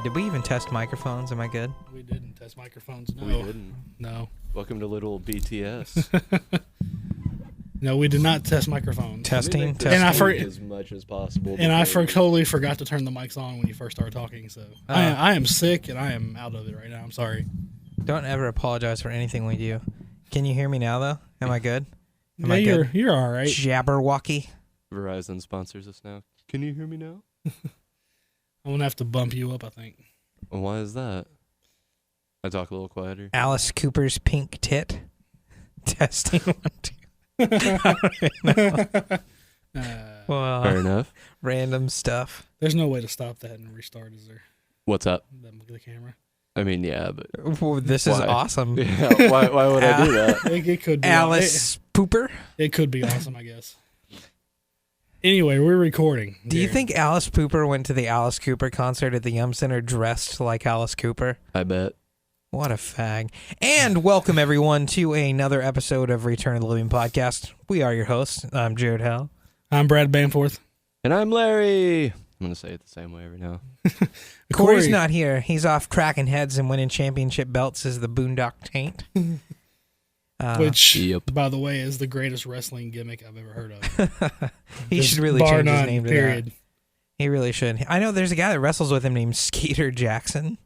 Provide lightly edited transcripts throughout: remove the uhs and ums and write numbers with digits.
Did we even test microphones? Am I good? We didn't test microphones. No. We didn't. No. Welcome to little BTS. No, we did not test microphones. Testing. And I as much as possible. And I totally forgot to turn the mics on when you first started talking. So I am sick and I am out of it right now. I'm sorry. Don't ever apologize for anything we do. Can you hear me now, though? Am I good? You're all right. Jabberwocky. Verizon sponsors us now. Can you hear me now? I'm going to have to bump you up, I think. Well, why is that? I talk a little quieter. Alice Cooper's pink tit. Testing 1, 2. Well, Fair enough. Random stuff. There's no way to stop that and restart, is there? What's up? The camera. I mean, yeah, but... Well, this is awesome. Yeah, why would I do that? It could be. Alice Pooper? It could be awesome, I guess. Anyway, we're recording. Do you think Alice Pooper went to the Alice Cooper concert at the Yum Center dressed like Alice Cooper? I bet. What a fag. And welcome, everyone, to another episode of Return of the Living Podcast. We are your hosts. I'm Jared Hell. I'm Brad Bamforth. And I'm Larry. I'm going to say it the same way every now. Corey's not here. He's off cracking heads and winning championship belts as the Boondock Taint. Which, by the way, is the greatest wrestling gimmick I've ever heard of. He should really change his name to that. He really should. I know there's a guy that wrestles with him named Skeeter Jackson.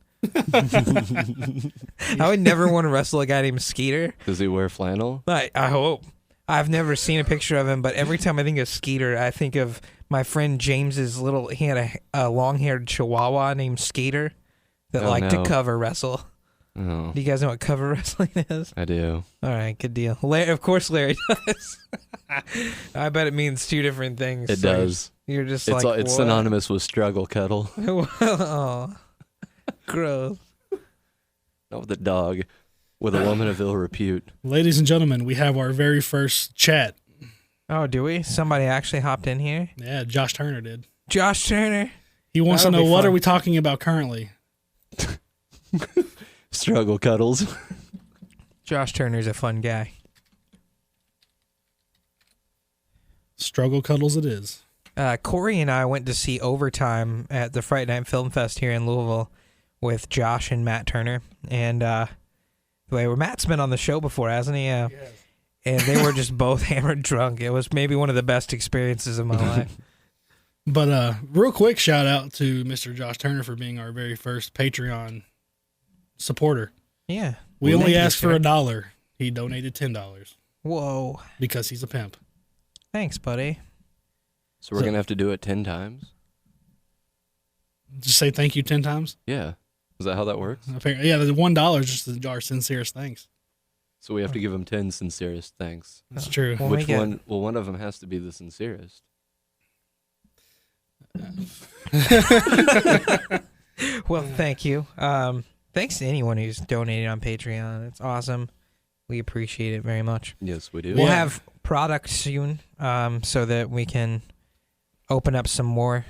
I would never want to wrestle a guy named Skeeter. Does he wear flannel? I hope. I've never seen a picture of him, but every time I think of Skeeter, I think of my friend James's he had a long-haired chihuahua named Skeeter that liked to cover wrestle. Oh. Do you guys know what cover wrestling is? I do. All right, good deal. Of course Larry does. I bet it means two different things. It does. You're just it's synonymous with struggle cuddle. Oh, gross. Not with a dog, with a woman of ill repute. Ladies and gentlemen, we have our very first chat. Oh, do we? Somebody actually hopped in here? Yeah, Josh Turner did. Josh Turner? He wants to know what are we talking about currently? Struggle cuddles. Josh Turner's a fun guy. Struggle cuddles it is. Corey and I went to see Overtime at the Fright Night Film Fest here in Louisville with Josh and Matt Turner. And Matt's been on the show before, hasn't he? Yes. And they were just both hammered drunk. It was maybe one of the best experiences of my life. But real quick shout out to Mr. Josh Turner for being our very first Patreon supporter. Yeah. We only asked for $1. He donated $10. Whoa. Because he's a pimp. Thanks, buddy. So we're going to have to do it 10 times? Just say thank you 10 times? Yeah. Is that how that works? Apparently, yeah, the $1 is just our sincerest thanks. So we have to give him 10 sincerest thanks. That's true. Which one? Well, one of them has to be the sincerest. Well, thank you. Thanks to anyone who's donated on Patreon. It's awesome. We appreciate it very much. Yes, we do. We'll have products soon so that we can open up some more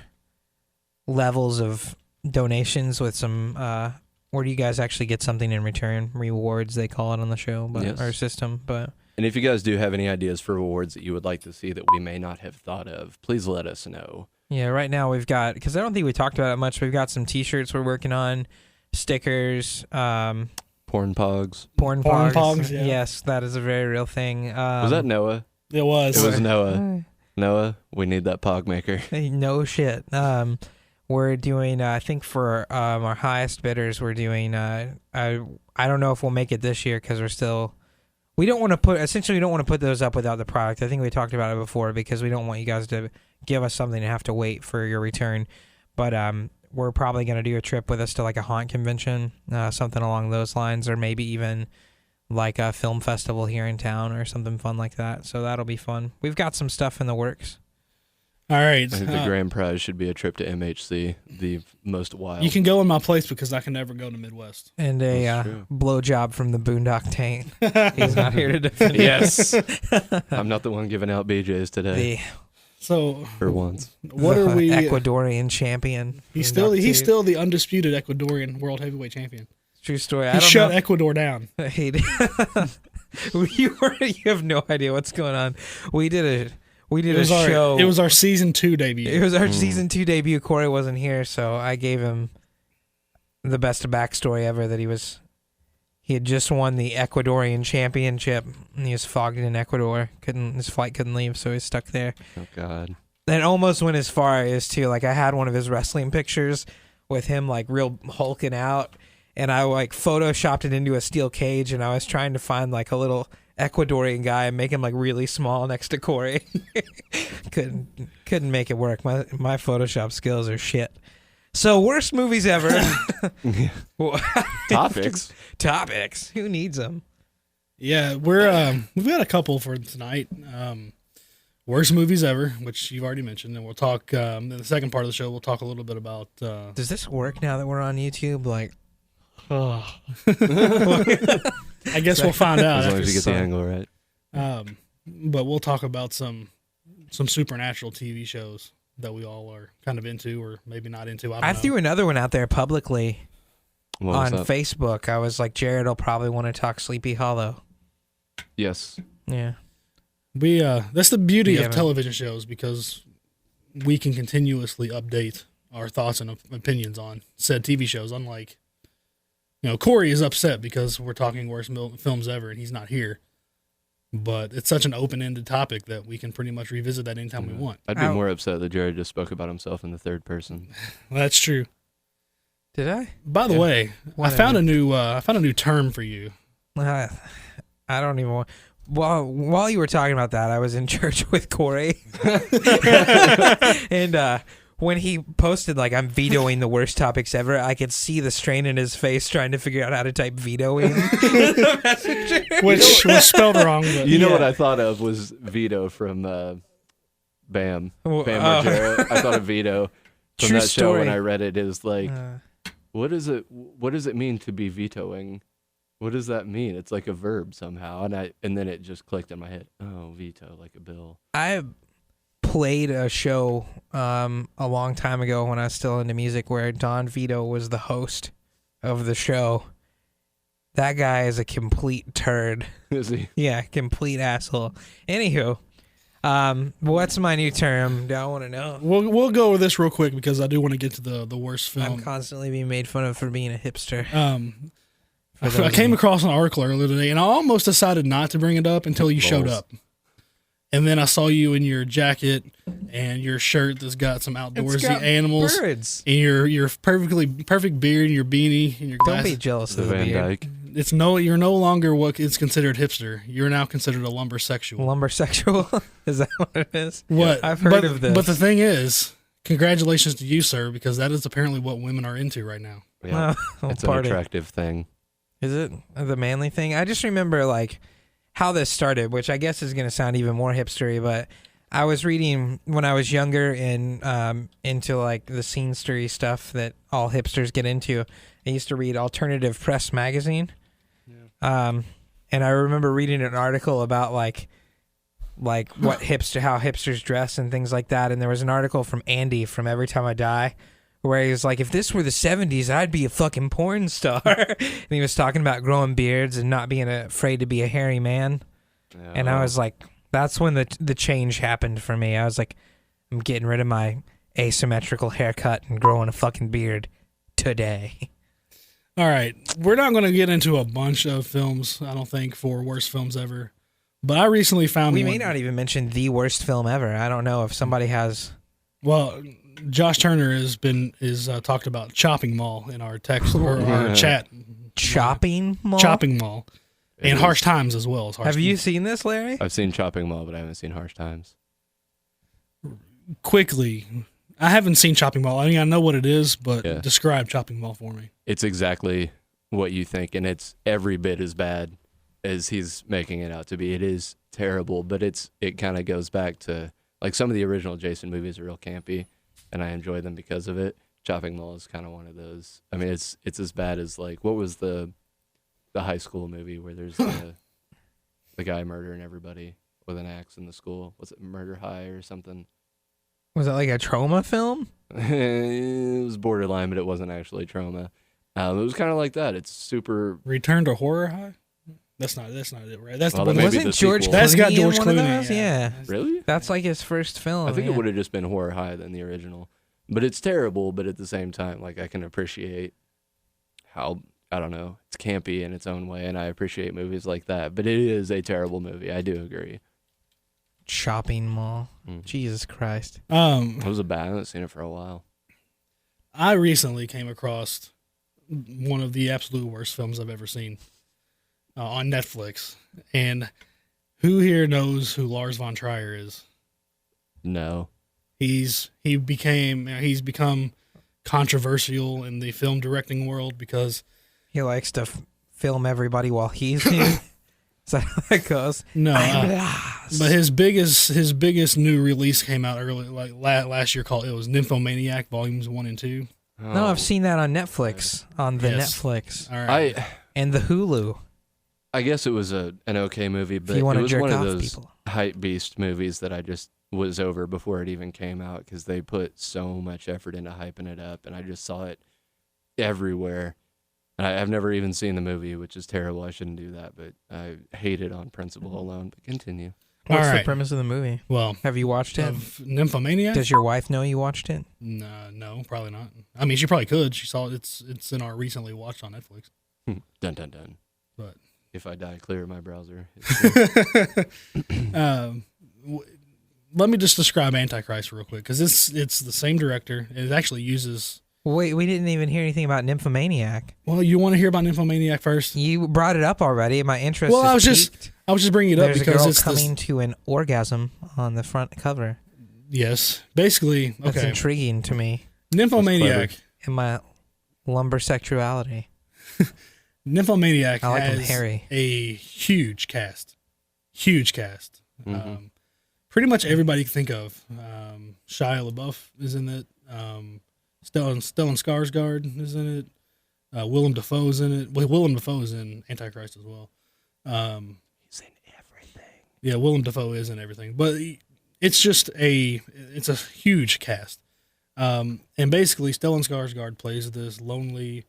levels of donations with some where do you guys actually get something in return? Rewards, they call it on the show, but our system. But and if you guys do have any ideas for rewards that you would like to see that we may not have thought of, please let us know. Yeah, right now we've got, because I don't think we talked about it much, we've got some T-shirts we're working on, stickers, porn pogs. Porn pogs, yeah. Yes, that is a very real thing. Was that Noah? It was. It was Noah. Noah, we need that pog maker. No shit. We're doing, I think for our highest bidders, we're doing, I don't know if we'll make it this year because we don't want to put those up without the product. I think we talked about it before because we don't want you guys to give us something and have to wait for your return. But we're probably going to do a trip with us to like a haunt convention, something along those lines, or maybe even like a film festival here in town or something fun like that. So that'll be fun. We've got some stuff in the works. All right. I think the grand prize should be a trip to MHC, the most wild. You can go in my place because I can never go to Midwest. And a blowjob from the Boondock Taint. He's not here to defend. Yes. I'm not the one giving out BJs today. So for once, what are we? Ecuadorian champion. He's still the undisputed Ecuadorian world heavyweight champion. True story. He shut Ecuador down. You have no idea what's going on. We did a show. It was our season 2 debut. It was our season 2 debut. Corey wasn't here, so I gave him the best backstory ever that he had just won the Ecuadorian championship and he was fogged in Ecuador. His flight couldn't leave, so he's stuck there. Oh God. And almost went as far as to, like, I had one of his wrestling pictures with him like real hulking out, and I like photoshopped it into a steel cage, and I was trying to find like a little Ecuadorian guy and make him like really small next to Corey. couldn't make it work. My Photoshop skills are shit. So, worst movies ever. Topics. Who needs them? Yeah, we've got a couple for tonight. Worst movies ever, which you've already mentioned, and we'll talk in the second part of the show. We'll talk a little bit about. Does this work now that we're on YouTube? Like, I guess we'll find out. As long as you get the angle right. But we'll talk about some supernatural TV shows that we all are kind of into, or maybe not into. I don't know. threw another one out there publicly on that? Facebook. I was like, Jared will probably want to talk Sleepy Hollow. Yes. Yeah. That's the beauty of television shows, because we can continuously update our thoughts and opinions on said TV shows. Unlike, Corey is upset because we're talking worst films ever and he's not here. But it's such an open-ended topic that we can pretty much revisit that anytime we want. I'd be more upset that Jared just spoke about himself in the third person. Well, that's true. Did I? By the way, I found a new term for you. I don't even want. While you were talking about that, I was in church with Corey, and when he posted like I'm vetoing the worst topics ever, I could see the strain in his face trying to figure out how to type vetoing, which was spelled wrong. But you know what I thought of was Vito from Bam Margera. I thought of Vito from True that story. show when I read it. Is like, what does it mean to be vetoing? What does that mean? It's like a verb somehow, and then it just clicked in my head. Oh, veto, like a bill. I played a show a long time ago when I was still into music where Don Vito was the host of the show. That guy is a complete turd. Is he? Yeah, complete asshole. Anywho, what's my new term? Do I want to know? We'll go over this real quick because I do want to get to the worst film. I'm constantly being made fun of for being a hipster. I came across an article earlier today, and I almost decided not to bring it up until you showed up. And then I saw you in your jacket and your shirt that's got some outdoorsy animals, birds, and your perfect beard and your beanie and your glasses. Don't be jealous of the Van beard. Dyke. You're no longer what is considered hipster. You're now considered a lumbersexual. Lumbersexual? Is that what it is? What? I've heard of this. But the thing is, congratulations to you, sir, because that is apparently what women are into right now. Yeah, it's an attractive thing. Is it the manly thing? I just remember like how this started, which I guess is going to sound even more hipstery, but I was reading when I was younger and into like the scenestery stuff that all hipsters get into. I used to read Alternative Press magazine. Yeah. And I remember reading an article about like how hipsters dress and things like that. And there was an article from Andy from Every Time I Die, where he was like, if this were the 70s, I'd be a fucking porn star. And he was talking about growing beards and not being afraid to be a hairy man. Yeah. And I was like, that's when the change happened for me. I was like, I'm getting rid of my asymmetrical haircut and growing a fucking beard today. All right. We're not going to get into a bunch of films, I don't think, for worst films ever. But I recently found We may not even mention the worst film ever. I don't know if somebody has... Well... Josh Turner is talked about Chopping Mall in our text or our chat. Chopping Mall? Chopping Mall. And Harsh Times as well. Have you seen this, Larry? I've seen Chopping Mall, but I haven't seen Harsh Times. Quickly, I haven't seen Chopping Mall. I mean, I know what it is, but describe Chopping Mall for me. It's exactly what you think, and it's every bit as bad as he's making it out to be. It is terrible, but it kind of goes back to, like, some of the original Jason movies are real campy, and I enjoy them because of it. Chopping Mall is kind of one of those. I mean, it's as bad as, like, what was the high school movie where there's the guy murdering everybody with an axe in the school? Was it Murder High or something? Was it like a trauma film? It was borderline, but it wasn't actually trauma. It was kind of like that. It's super... Return to Horror High? That's not it, right? That's well, the that Wasn't George Clooney That's got George in one Clooney. Of those? Yeah. Really? That's like his first film. I think it would have just been Horror High than the original. But it's terrible, but at the same time, like, I can appreciate how, I don't know, it's campy in its own way, and I appreciate movies like that. But it is a terrible movie. I do agree. Shopping mall. Jesus Christ. It was I haven't seen it for a while. I recently came across one of the absolute worst films I've ever seen on Netflix. And who here knows who Lars Von Trier is? No. He's become controversial in the film directing world because He likes to film everybody while he's here. Is that how that goes? no, but his biggest new release came out early, like last year. It was Nymphomaniac Volumes 1 and 2. No, I've seen that on Netflix. On the Yes. Netflix. All right, And the Hulu. I guess it was an okay movie, but you it wanna was jerk one of off those people. hype beast movies that I just was over before it even came out because they put so much effort into hyping it up, and I just saw it everywhere. And I've never even seen the movie, which is terrible. I shouldn't do that, but I hate it on principle alone. But continue. What's All the right. premise of the movie? Well, Have you watched it? of Nymphomaniac. Does your wife know you watched it? No, probably not. I mean, she probably could. She saw it. It's in our recently watched on Netflix. Dun dun dun. But If I die, clear my browser. let me just describe Antichrist real quick because it's the same director. It actually uses. Wait, we didn't even hear anything about Nymphomaniac. Well, you want to hear about Nymphomaniac first? You brought it up already. My interest Well, is piqued. I was just bringing it up There's because a girl it's coming to an orgasm on the front cover. yes, basically. That's Okay, intriguing to me Nymphomaniac. in my lumber sexuality. Nymphomaniac I like 'em has hairy. a huge cast. Mhm. Pretty much everybody you can think of. Shia LaBeouf is in it. Stellan Skarsgård is in it. Willem Dafoe is in it. Well, Willem Dafoe is in Antichrist as well. He's in everything. Yeah, Willem Dafoe is in everything, but it's just it's a huge cast. And basically, Stellan Skarsgård plays this lonely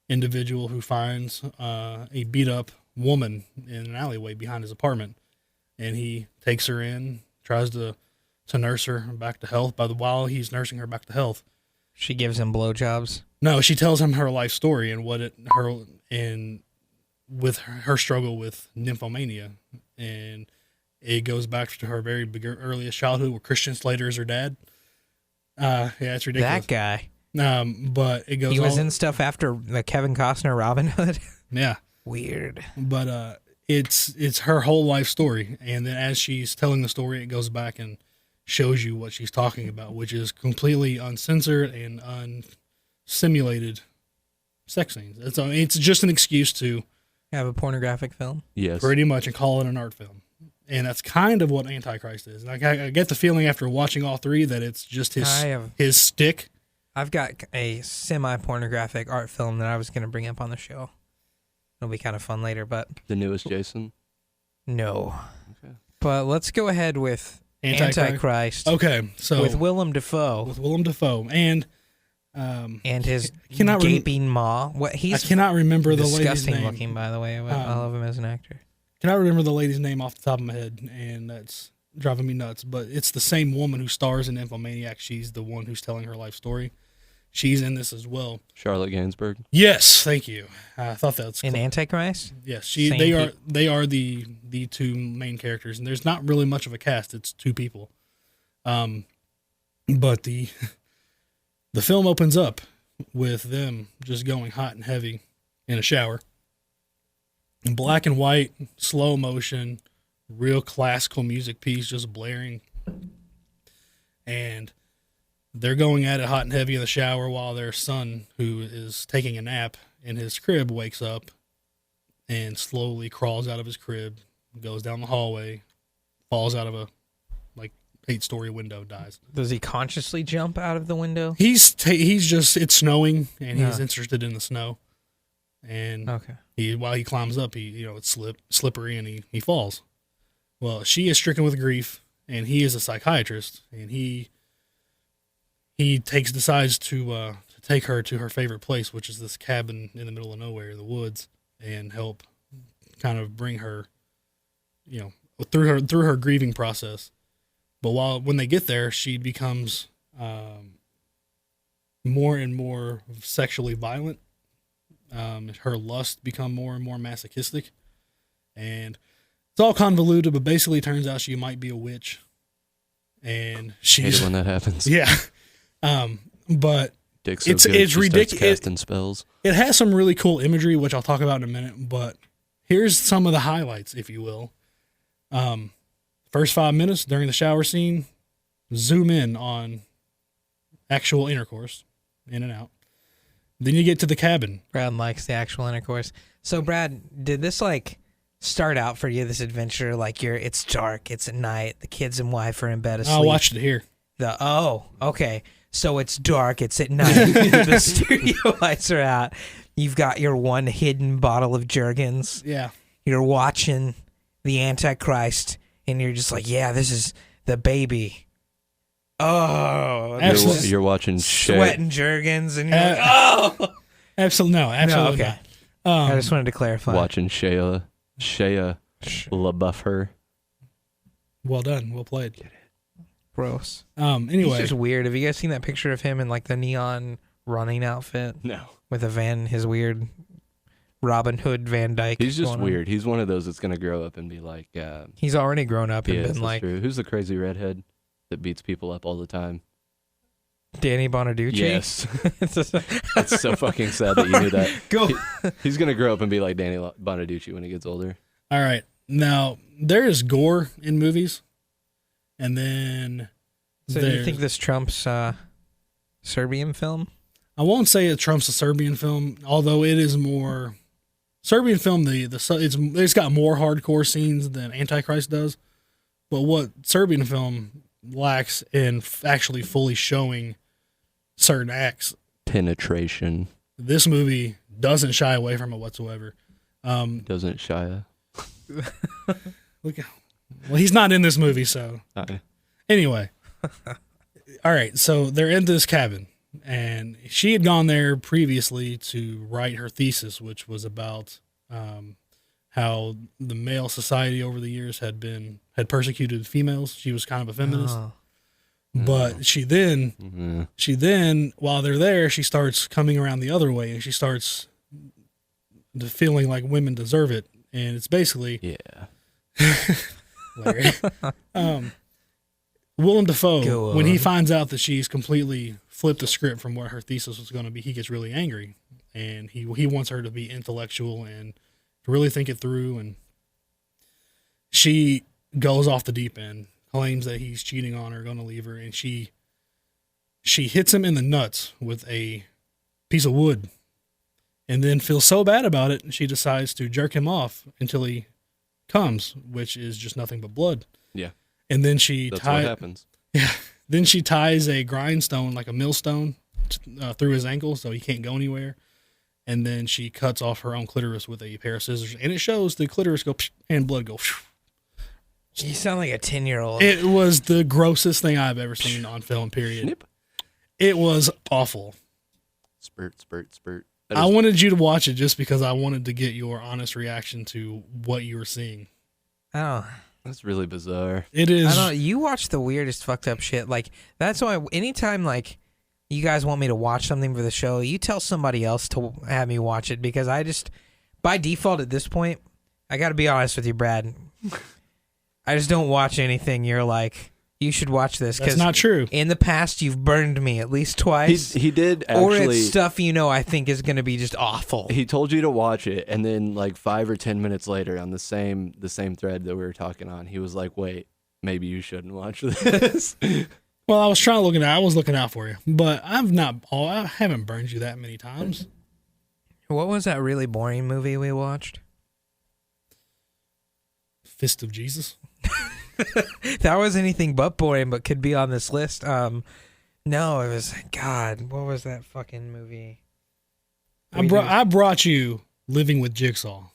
individual who finds a beat up woman in an alleyway behind his apartment, and he takes her in, tries to nurse her back to health. While he's nursing her back to health, She gives him blowjobs. no, she tells him her life story and with her struggle with nymphomania, and it goes back to her very earliest childhood, where Christian Slater is her dad. Yeah, it's ridiculous. That guy. But it goes. He was in stuff after the Kevin Costner Robin Hood. Yeah, Weird. but it's her whole life story, and then as she's telling the story, it goes back and shows you what she's talking about, which is completely uncensored and unsimulated sex scenes. It's just an excuse to Have a pornographic film. Yes. pretty much and call it an art film, and that's kind of what Antichrist is. Like I get the feeling after watching all three that it's just his stick. I've got a semi-pornographic art film that I was going to bring up on the show. It'll be kind of fun later, but The newest Jason. no. Okay. But let's go ahead with Antichrist Okay, so with Willem Dafoe Willem Dafoe and his cannot rem- gaping maw. What I he's cannot remember the lady's disgusting name. looking, by the way. I love him as an actor. Cannot remember the lady's name off the top of my head, and that's driving me nuts. But it's the same woman who stars in Nymphomaniac. She's the one who's telling her life story. She's in this as well. Charlotte Gainsbourg. Yes, thank you. I thought that's In Antichrist? yes. same They are the two main characters, and there's not really much of a cast. It's two people. But the film opens up with them just going hot and heavy in a shower. In black and white, slow motion, real classical music piece just blaring. And they're going at it hot and heavy in the shower while their son, who is taking a nap in his crib, wakes up and slowly crawls out of his crib, goes down the hallway, falls out of a 8-story window, dies. Does he consciously jump out of the window? He's just, it's snowing, and he's Yeah. interested in the snow. And Okay. while he climbs up, it's slippery, and he falls. Well, she is stricken with grief, and he is a psychiatrist, and he decides to take her to her favorite place, which is this cabin in the middle of nowhere in the woods, and help kind of bring her, through her grieving process. But when they get there, she becomes more and more sexually violent Her lust become more and more masochistic, and it's all convoluted. But basically, it turns out she might be a witch, and she's hate it when that happens. Yeah, but Dick's so it's good, she starts ridiculous. casting spells. It has some really cool imagery, which I'll talk about in a minute. But here's some of the highlights, if you will. First 5 minutes during the shower scene, zoom in on actual intercourse, in and out. Then you get to the cabin. Brad likes the actual intercourse. So, Brad, did this start out for you? This adventure, it's dark, it's at night, the kids and wife are in bed asleep. I watched it here. Okay. So it's dark, it's at night, the studio lights are out. You've got your one hidden bottle of Jergens. Yeah. You're watching the Antichrist, and you're just like, yeah, this is the baby. Oh, absolutely. You're watching sweating Jergens, and you're like, oh, absolutely no, okay. Not. I just wanted to clarify. Watching Shia LaBeouf her. Well done, well played. Get it. Gross. Anyway, he's just weird. Have you guys seen that picture of him in the neon running outfit? No. With his weird Robin Hood Van Dyke. He's just weird. He's one of those that's gonna grow up and be like. He's already grown up and been like. True. Who's the crazy redhead that beats people up all the time? Danny Bonaducci? Yes. It's so fucking sad that you knew that. Go. He's going to grow up and be like Danny Bonaducci when he gets older. All right. Now, there is gore in movies. And then... So do you think this trumps Serbian film? I won't say it trumps a Serbian film, although it is more... Serbian film, it's got more hardcore scenes than Antichrist does. But what Serbian film lacks in actually fully showing certain acts. Penetration. This movie doesn't shy away from it whatsoever. Doesn't shy. Well, he's not in this movie, so. Anyway. All right, so they're in this cabin, and she had gone there previously to write her thesis, which was about how the male society over the years had persecuted females. She was kind of a feminist. Oh. But she then, while they're there, she starts coming around the other way, and she starts feeling like women deserve it. And it's basically, Larry, Willem Dafoe, when he finds out that she's completely flipped the script from what her thesis was going to be, he gets really angry, and he wants her to be intellectual and to really think it through. And she goes off the deep end, claims that he's cheating on her, going to leave her, and she hits him in the nuts with a piece of wood, and then feels so bad about it, she decides to jerk him off until he comes, which is just nothing but blood. Yeah. And then That's what happens. Yeah. Then she ties a grindstone, like a millstone, through his ankle so he can't go anywhere. And then she cuts off her own clitoris with a pair of scissors, and it shows the clitoris go and blood go. You sound like a 10-year-old. It was the grossest thing I've ever seen on film, period. Snip. It was awful. Spurt. I wanted you to watch it just because I wanted to get your honest reaction to what you were seeing. Oh, that's really bizarre. It is. I don't know. You watch the weirdest fucked up shit. That's why anytime, you guys want me to watch something for the show, you tell somebody else to have me watch it, because I just, by default at this point, I got to be honest with you, Brad. I just don't watch anything you're like, you should watch this. That's not true. In the past, you've burned me at least twice. He did actually. Or it's stuff I think is going to be just awful. He told you to watch it, and then 5 or 10 minutes later, on the same thread that we were talking on, he was like, "Wait, maybe you shouldn't watch this." Well, I was looking out for you, but I haven't burned you that many times. What was that really boring movie we watched? Fist of Jesus. That was anything but boring, but could be on this list. No, it was, God, what was that fucking movie? I brought you Living with Jigsaw.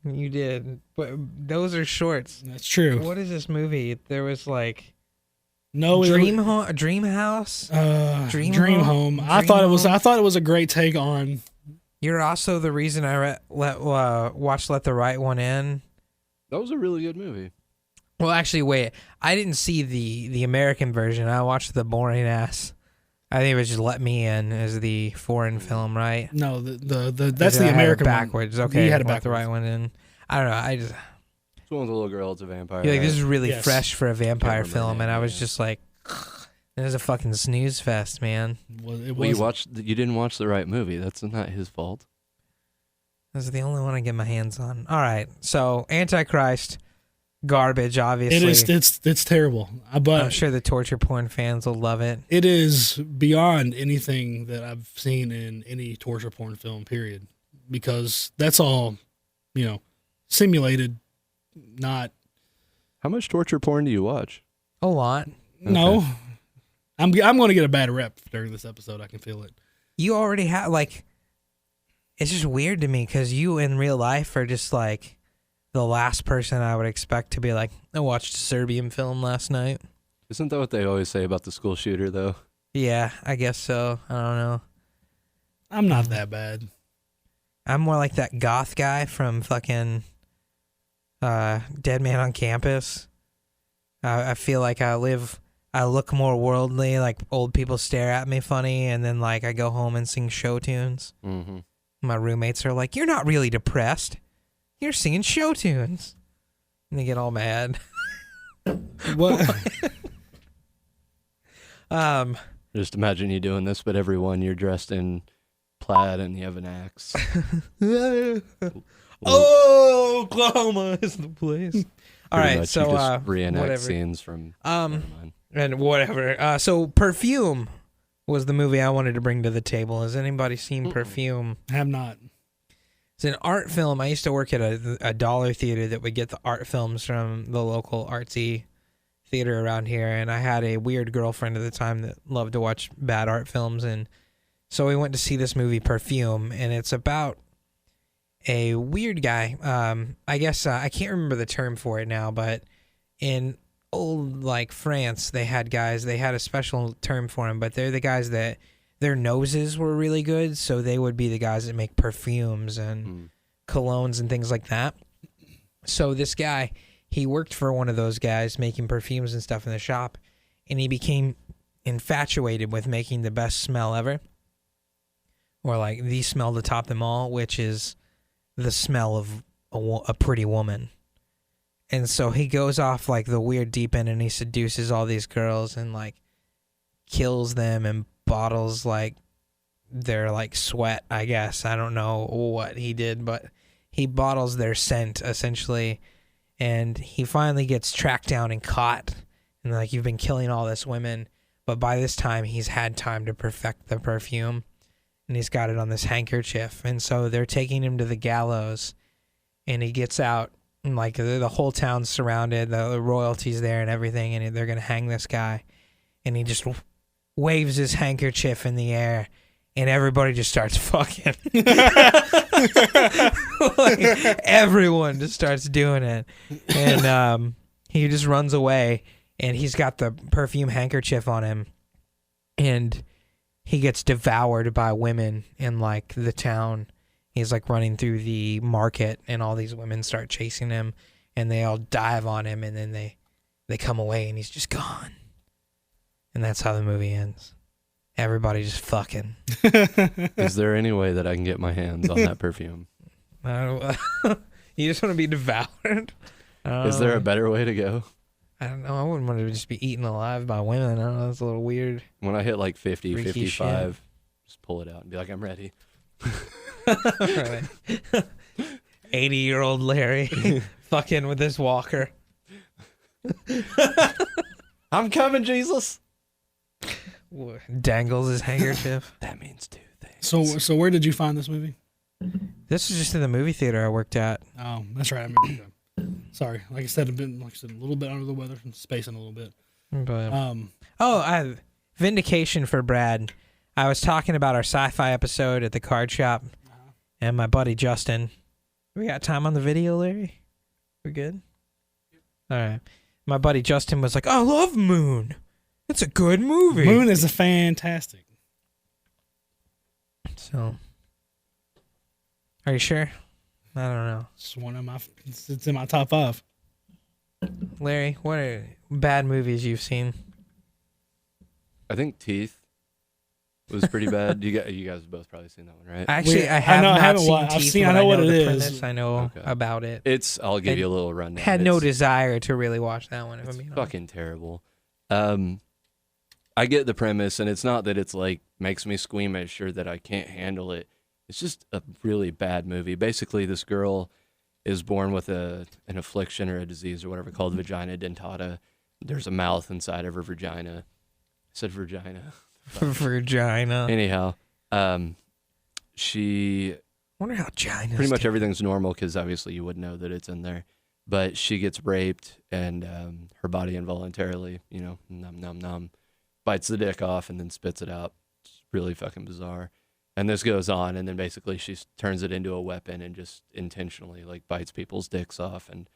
You did, but those are shorts. That's true. What is this movie? There was Dream House. Dream Home. I thought it was a great take on. You're also the reason I watched Let the Right One In. That was a really good movie. Well, actually, wait. I didn't see the American version. I watched the boring ass I think it was just Let Me In as the foreign film, right? No, that's the American backwards. one. Okay, you had it left backwards. the right one in. I don't know. I just It's one with the little girl. It's a vampire. feel like right? this is really Yes. fresh for a vampire remember film, her and I name, was yeah. just like, "This is a fucking snooze fest, man." Well, You didn't watch the right movie. That's not his fault. This is the only one I get my hands on. All right, so Antichrist, garbage, obviously. It's terrible. But I'm sure the torture porn fans will love it. it is beyond anything that I've seen in any torture porn film, period. Because that's all, simulated, not... How much torture porn do you watch? A lot. No. I'm going to get a bad rep during this episode. I can feel it. You already have, it's just weird to me because you in real life are just like the last person I would expect to be like, I watched a Serbian film last night. Isn't that what they always say about the school shooter, though? Yeah, I guess so. I don't know. I'm not that bad. I'm more like that goth guy from fucking Dead Man on Campus. I feel like I look more worldly, like old people stare at me funny, and then I go home and sing show tunes. Mm-hmm. My roommates are like, "You're not really depressed. You're singing show tunes." And they get all mad. What? Just imagine you doing this, but everyone you're dressed in plaid and you have an axe. Oh, Oklahoma is the place. All right, much, so you just reenact whatever. scenes from. Um, never mind. And whatever. So Perfume was the movie I wanted to bring to the table. Has anybody seen Perfume? Have not. It's an art film. I used to work at a dollar theater that would get the art films from the local artsy theater around here, and I had a weird girlfriend at the time that loved to watch bad art films, and so we went to see this movie Perfume, and it's about a weird guy. I guess I can't remember the term for it now, but in old France, they had a special term for them, but they're the guys that their noses were really good, so they would be the guys that make perfumes and colognes and things like that. So this guy, he worked for one of those guys making perfumes and stuff in the shop, and he became infatuated with making the best smell ever, or the smell to top them all, which is the smell of a pretty woman. And so he goes off the weird deep end, and he seduces all these girls and kills them and bottles their sweat, I guess. I don't know what he did, but he bottles their scent essentially, and he finally gets tracked down and caught, and you've been killing all this women, but by this time he's had time to perfect the perfume, and he's got it on this handkerchief, and so they're taking him to the gallows, and he gets out, and the whole town's surrounded, the royalty's there and everything, and they're gonna hang this guy, and he just waves his handkerchief in the air, and everybody just starts fucking. Everyone just starts doing it, and he just runs away, and he's got the perfume handkerchief on him, and he gets devoured by women in the town. He's running through the market, and all these women start chasing him, and they all dive on him, and then they come away, and he's just gone. And that's how the movie ends. Everybody just fucking. Is there any way that I can get my hands on that perfume? You just want to be devoured? Is there a better way to go? I don't know. I wouldn't want to just be eaten alive by women. I don't know. That's a little weird. When I hit 50, Freaky 55, just pull it out and be like, I'm ready. 80-year-old Larry fucking with this walker. I'm coming, Jesus. Dangles his handkerchief. That means two things. So where did you find this movie? This is just in the movie theater I worked at. Oh, that's right. I remember. Sorry, like I said, I've been a little bit under the weather, spacing a little bit. But vindication for Brad. I was talking about our sci-fi episode at the card shop, and my buddy Justin. We got time on the video, Larry? We're good? All right. My buddy Justin was like, I love Moon. It's a good movie. Moon is a fantastic. So, are you sure? I don't know. It's in my top 5. Larry, what are bad movies you've seen? I think Teeth was pretty bad. You guys have both probably seen that one, right? Actually, I haven't seen Teeth, I know what it is. Premise, I know about it. I'll give you a little rundown. Had no desire to really watch that one. It's fucking terrible. I get the premise, and it's not that it's like makes me squeamish or that I can't handle it. It's just a really bad movie. Basically, this girl is born with an affliction or a disease or whatever called vagina dentata. There's a mouth inside of her vagina. I said vagina. Vagina. Anyhow, she... wonder how China's pretty much everything's normal because obviously you would know that it's in there. But she gets raped, and her body involuntarily, nom, bites the dick off and then spits it out. It's really fucking bizarre. And this goes on, and then basically she turns it into a weapon and just intentionally like bites people's dicks off, and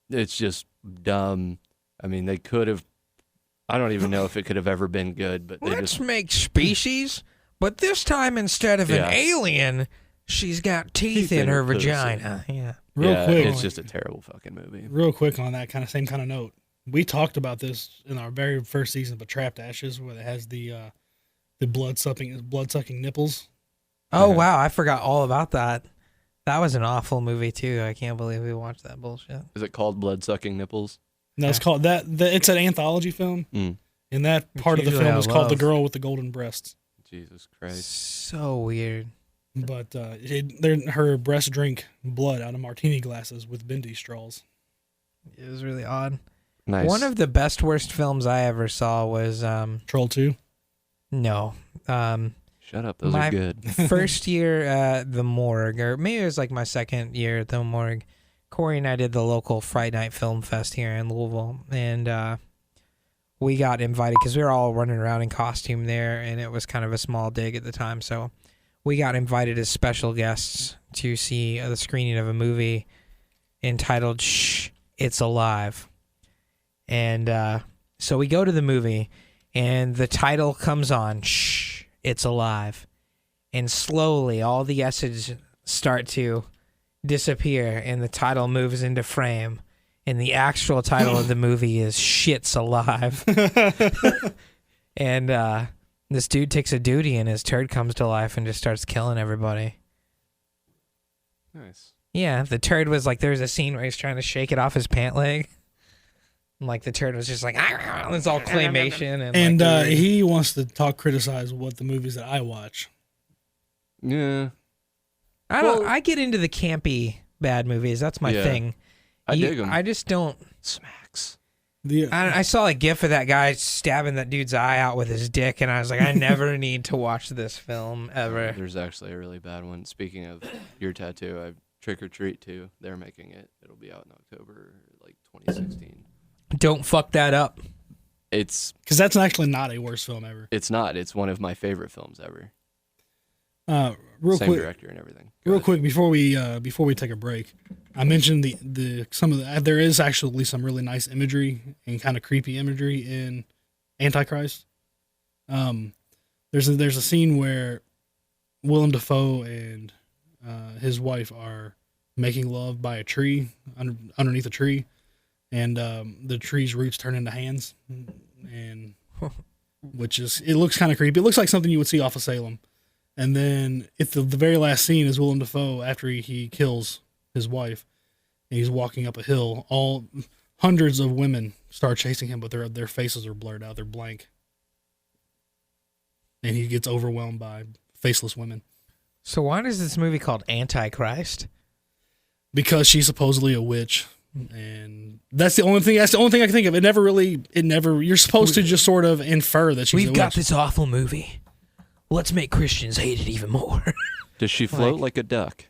it's just dumb. I mean, they could have. I don't even know if it could have ever been good, but they let's make Species, but this time instead of an alien, she's got teeth in her vagina. Yeah. Real quick, it's just a terrible fucking movie. Real quick on that same kind of note, we talked about this in our very first season of Trapped Ashes, where it has the blood sucking nipples. Oh wow, I forgot all about that. That was an awful movie too. I can't believe we watched that bullshit. Is it called Blood Sucking Nipples? No, it's called that. It's an anthology film, and that part of the film is called The Girl with the Golden Breasts. Jesus Christ, so weird. But her breasts drink blood out of martini glasses with bendy straws. It was really odd. Nice. One of the best worst films I ever saw was Troll 2. No. Shut up, those are good. First year at the morgue, or maybe it was like my second year at the morgue. Corey and I did the local Fright Night Film Fest here in Louisville, and we got invited because we were all running around in costume there, and it was kind of a small dig at the time, so we got invited as special guests to see the screening of a movie entitled Shh, It's Alive. And so we go to the movie, and the title comes on, Shh, It's Alive. And slowly all the S's start to disappear, and the title moves into frame. And the actual title of the movie is Shit's Alive. And this dude takes a duty, and his turd comes to life and just starts killing everybody. Nice. Yeah, the turd was like, there was a scene where he's trying to shake it off his pant leg. And like the turd was just like, it's all claymation. And like, he wants to criticize what the movies that I watch. Yeah. I get into the campy bad movies. That's my thing. I dig them. I just don't. Smacks. I saw a gif of that guy stabbing that dude's eye out with his dick, and I was like, I never need to watch this film ever. There's actually a really bad one. Speaking of your tattoo, Trick or Treat 2. They're making it. It'll be out in October, like 2016. Don't fuck that up. It's because that's actually not a worst film ever. It's not. It's one of my favorite films ever. Real Same quick, director and everything. Real quick before we take a break, I mentioned there is actually some really nice imagery and kind of creepy imagery in Antichrist. There's a scene where Willem Dafoe and his wife are making love by a tree underneath a tree, and the tree's roots turn into hands, and it looks kind of creepy. It looks like something you would see off of Salem. And then the very last scene is Willem Dafoe after he kills his wife, and he's walking up a hill. Hundreds of women start chasing him, but their faces are blurred out; they're blank, and he gets overwhelmed by faceless women. So why is this movie called Antichrist? Because she's supposedly a witch, and that's the only thing. That's the only thing I can think of. It never. You're supposed to just sort of infer that she's a witch. We've got this awful movie. Let's make Christians hate it even more. Does she float like a duck?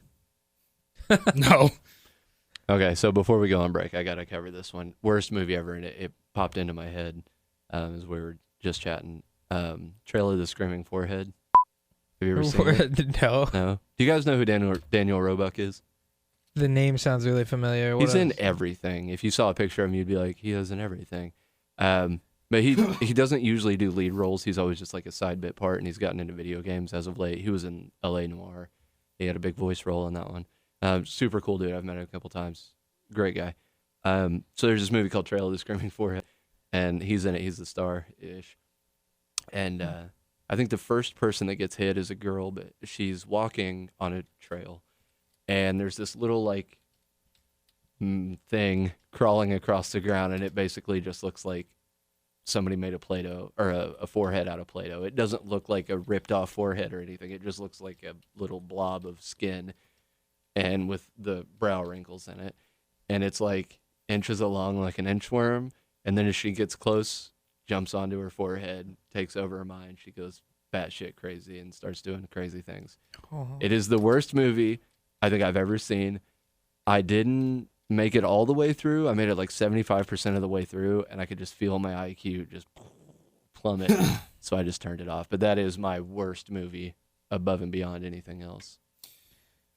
No. Okay, so before we go on break, I got to cover this one. Worst movie ever, and it popped into my head as we were just chatting. Trail of the Screaming Forehead. Have you ever seen it? No. No? Do you guys know who Daniel Roebuck is? The name sounds really familiar. He's in everything. If you saw a picture of him, you'd be like, he is in everything. But he doesn't usually do lead roles. He's always just like a side bit part, and he's gotten into video games as of late. He was in L.A. Noire. He had a big voice role in that one. Super cool dude. I've met him a couple times. Great guy. So there's this movie called Trail of the Screaming Forehead, and he's in it. He's the star-ish. And I think the first person that gets hit is a girl, but she's walking on a trail, and there's this little like thing crawling across the ground, and it basically just looks like somebody made a Play-Doh or a forehead out of Play-Doh. It doesn't look like a ripped off forehead or anything. It just looks like a little blob of skin, and with the brow wrinkles in it, and it's like inches along like an inchworm. And then as she gets close, jumps onto her forehead, takes over her mind. She goes batshit crazy and starts doing crazy things. Oh. It is the worst movie I think I've ever seen. I didn't make it all the way through. I made it like 75% of the way through, and I could just feel my IQ just plummet. So I just turned it off. But that is my worst movie above and beyond anything else.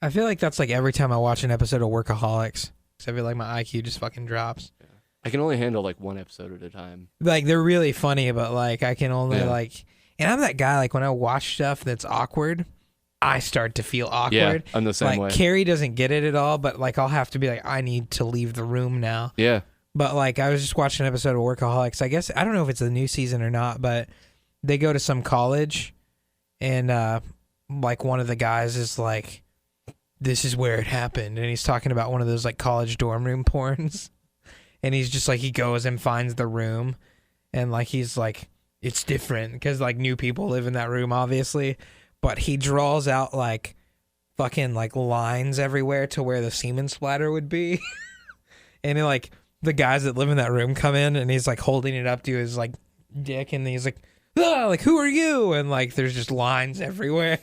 I feel like that's like every time I watch an episode of Workaholics. So I feel like my IQ just fucking drops. Yeah. I can only handle like one episode at a time. Like they're really funny, but like I can only like, and I'm that guy, like when I watch stuff that's awkward, I start to feel awkward. Yeah, I'm the same way. Carrie doesn't get it at all, but like I'll have to be like, I need to leave the room now. Yeah. But like I was just watching an episode of Workaholics. I guess, I don't know if it's the new season or not, but they go to some college and like one of the guys is like, this is where it happened. And he's talking about one of those like college dorm room porns. And he's just like, he goes and finds the room, and like he's like, it's different because like new people live in that room, obviously. But he draws out like fucking like lines everywhere to where the semen splatter would be. And he, like the guys that live in that room come in, and he's like holding it up to his like dick, and he's like, ah, like who are you? And like there's just lines everywhere.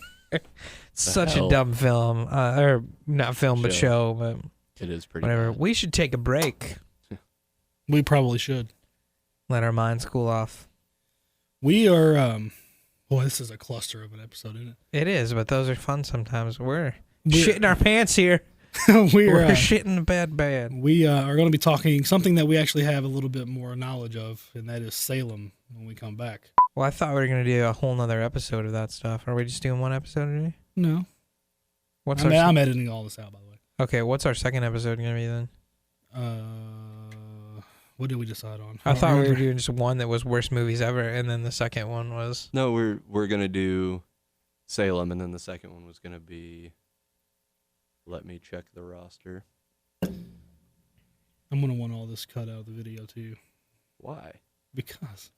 Such a dumb film, or not film, but show. But it is pretty. Whatever. Bad. We should take a break. We probably should. Let our minds cool off. We are, boy, this is a cluster of an episode, isn't it? It is, but those are fun sometimes. We're shitting our pants here. We're shitting bad. We are going to be talking something that we actually have a little bit more knowledge of, and that is Salem when we come back. Well, I thought we were going to do a whole nother episode of that stuff. Are we just doing one episode today? No. I'm editing all this out, by the way. Okay, what's our second episode going to be then? What did we decide on? I thought we were doing just one that was worst movies ever, and then the second one was... No, we're going to do Salem, and then the second one was going to be... Let me check the roster. I'm going to want all this cut out of the video, too. Why? Because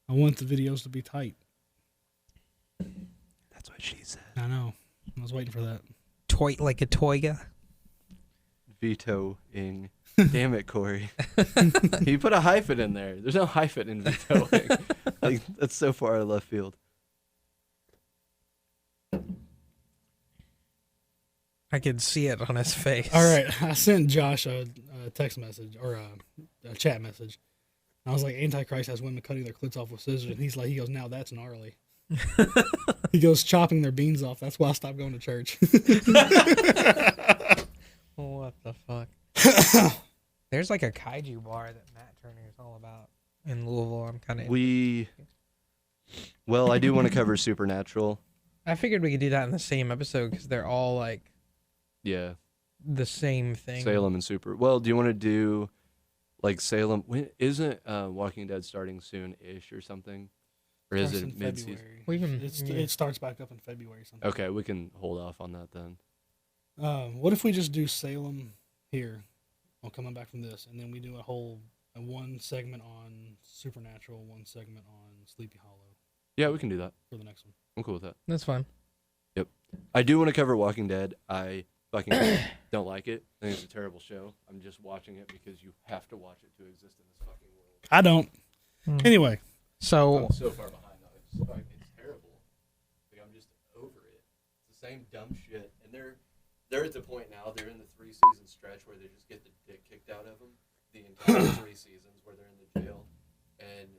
I want the videos to be tight. That's what she said. I know. I was waiting for that. Toit like a toiga. Vetoing. Damn it, Corey. You put a hyphen in there. There's no hyphen in vetoing. Like, that's so far out of left field. I could see it on his face. All right. I sent Josh a text message or a chat message. I was like, Antichrist has women cutting their clits off with scissors. And he goes, now that's gnarly. He goes, chopping their beans off. That's why I stopped going to church. What the fuck? There's like a kaiju bar that Matt Turner is all about in Louisville. I'm kind of... Well, I do want to cover Supernatural. I figured we could do that in the same episode because they're all like... Yeah. The same thing. Salem and Super... Well, do you want to do like Salem... Isn't Walking Dead starting soon-ish or something? Or is it mid-season? It starts back up in February or something. Okay, we can hold off on that then. What if we just do Salem here, coming back from this, and then we do one segment on Supernatural, one segment on Sleepy Hollow? Yeah, we can do that. For the next one. I'm cool with that. That's fine. Yep. I do want to cover Walking Dead. I fucking don't like it. I think it's a terrible show. I'm just watching it because you have to watch it to exist in this fucking world. I don't. Anyway. So... I'm so far behind, though. It's terrible. Like, I'm just over it. It's the same dumb shit. And they're at the point now, they're in the 3-season stretch where they just get the dick kicked out of them. The entire 3 seasons where they're in the jail. And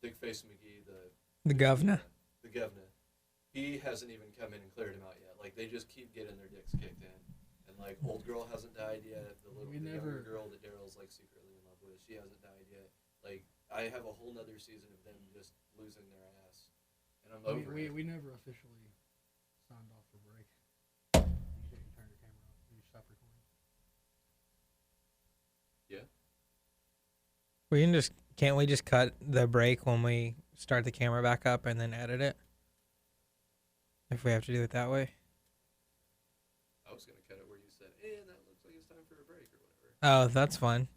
Dickface McGee, the governor, he hasn't even come in and cleared him out yet. Like, they just keep getting their dicks kicked in. And, like, old girl hasn't died yet. The younger girl that Daryl's, like, secretly in love with, she hasn't died yet. Like, I have a whole nother season of them just losing their ass. And I'm over it. We never officially signed off for break. You can turn your camera off. You stop recording. Yeah. Can't we just cut the break when we start the camera back up and then edit it? if we have to do it that way. I was going to cut it where you said, that looks like it's time for a break or whatever. Oh, that's fine.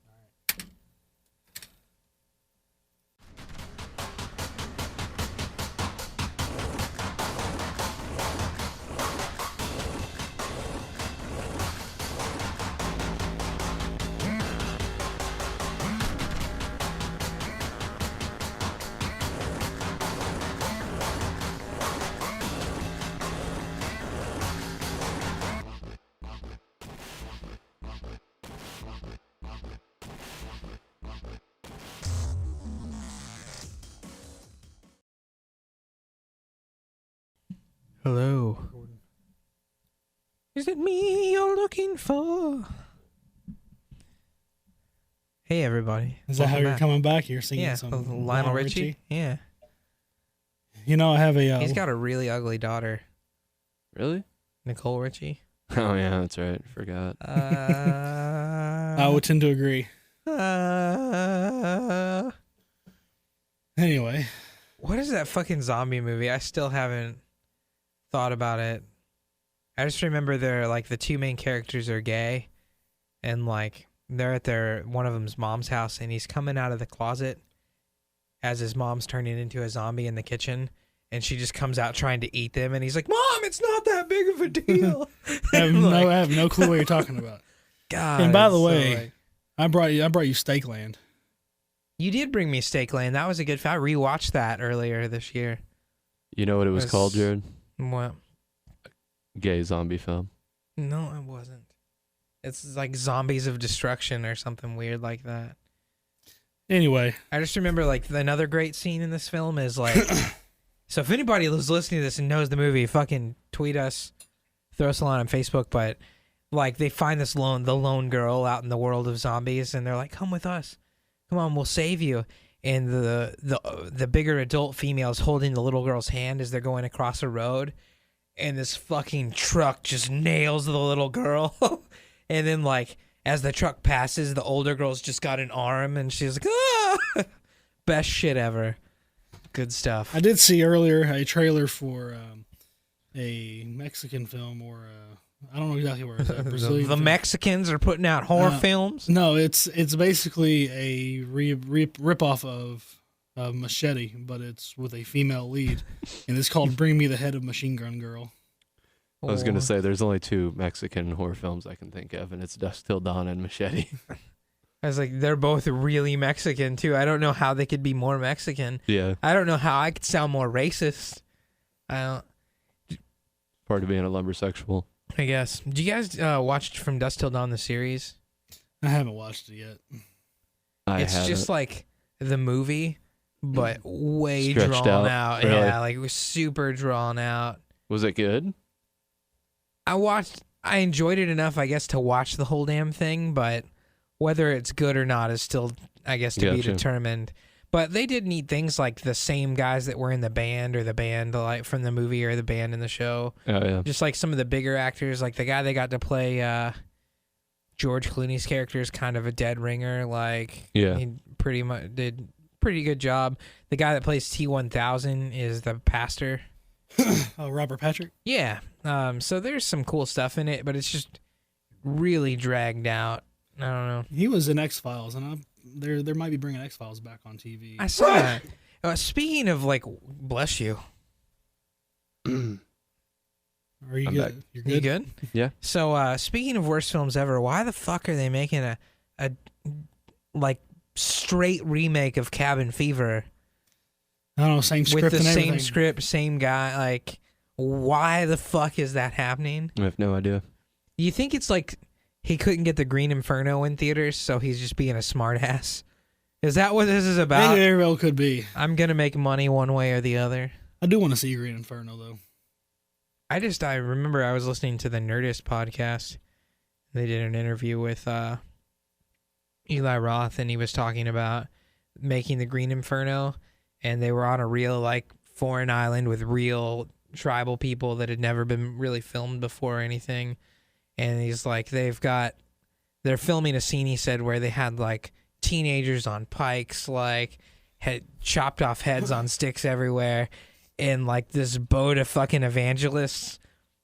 Hello. Is it me you're looking for? Hey, everybody. Is that how Welcome you're back. coming back? You're singing Yeah, some Lionel Richie. Yeah. You know, I have a... He's got a really ugly daughter, Really? Nicole Richie. Oh, yeah, that's right. Forgot. I would tend to agree. Anyway. What is that fucking zombie movie? I still haven't thought about it. I just remember they're like the two main characters are gay, and like they're at one of them's mom's house, and he's coming out of the closet as his mom's turning into a zombie in the kitchen, and she just comes out trying to eat them, and he's like, "Mom, it's not that big of a deal." I have no clue what you're talking about. God. And by the so, way, like, I brought you Steakland. you did bring me Steakland. That was a good. I rewatched that earlier this year. You know what it was called, Jared? What? Gay zombie film. No, it wasn't. It's like Zombies of Destruction or something weird like that. Anyway. I just remember like another great scene in this film is like, so if anybody was listening to this and knows the movie, fucking tweet us, throw us a line on Facebook. But like they find the lone girl out in the world of zombies, and they're like, "Come with us, come on, we'll save you." And the bigger adult female is holding the little girl's hand as they're going across a road, and this fucking truck just nails the little girl. And then like as the truck passes, the older girl's just got an arm, and she's like, "Ah!" Best shit ever. Good stuff. I did see earlier a trailer for a Mexican film, or I don't know exactly where it's at. Brazilian the film. Mexicans are putting out horror films. No, it's basically a rip off of Machete, but it's with a female lead, and it's called "Bring Me the Head of Machine Gun Girl." I was going to say there's only two Mexican horror films I can think of, and it's Dusk Till Dawn and Machete. I was like, they're both really Mexican too. I don't know how they could be more Mexican. Yeah. I don't know how I could sound more racist. I Part of being a lumbersexual. guess. Do you guys watch From Dusk Till Dawn the series? I haven't watched it yet. It's just like the movie, but way Stretched drawn out, out. really? Yeah, like it was super drawn out. Was it good? I enjoyed it enough, I guess, to watch the whole damn thing, but whether it's good or not is still, I guess, to be Gotcha. determined. But they did neat things like the same guys that were in the band, or the band like from the movie, or the band in the show. Oh, yeah. Just like some of the bigger actors, like the guy they got to play George Clooney's character is kind of a dead ringer. Like, Yeah. he pretty much did pretty good job. The guy that plays T-1000 is the pastor. Oh, Robert Patrick. Yeah. So there's some cool stuff in it, but it's just really dragged out. I don't know. He was in X-Files, and there might be bringing X-Files back on TV. I saw that. Speaking of like, bless you. Are you I'm good? back. You're good. You good? Yeah. So speaking of worst films ever, why the fuck are they making a like straight remake of Cabin Fever I don't know, same script with the and same everything. script, same guy? Like, why the fuck is that happening? I have no idea. You think it's like he couldn't get the Green Inferno in theaters, so he's just being a smartass? Is that what this is I about? think it very well could be. I'm gonna make money one way or the other. I do want to see Green Inferno, though. I remember I was listening to the Nerdist podcast. They did an interview with Eli Roth, and he was talking about making the Green Inferno, and they were on a real like foreign island with real tribal people that had never been really filmed before or anything. And he's like, they're filming a scene, he said, where they had like teenagers on pikes, like had chopped off heads on sticks everywhere. and like this boat of fucking evangelists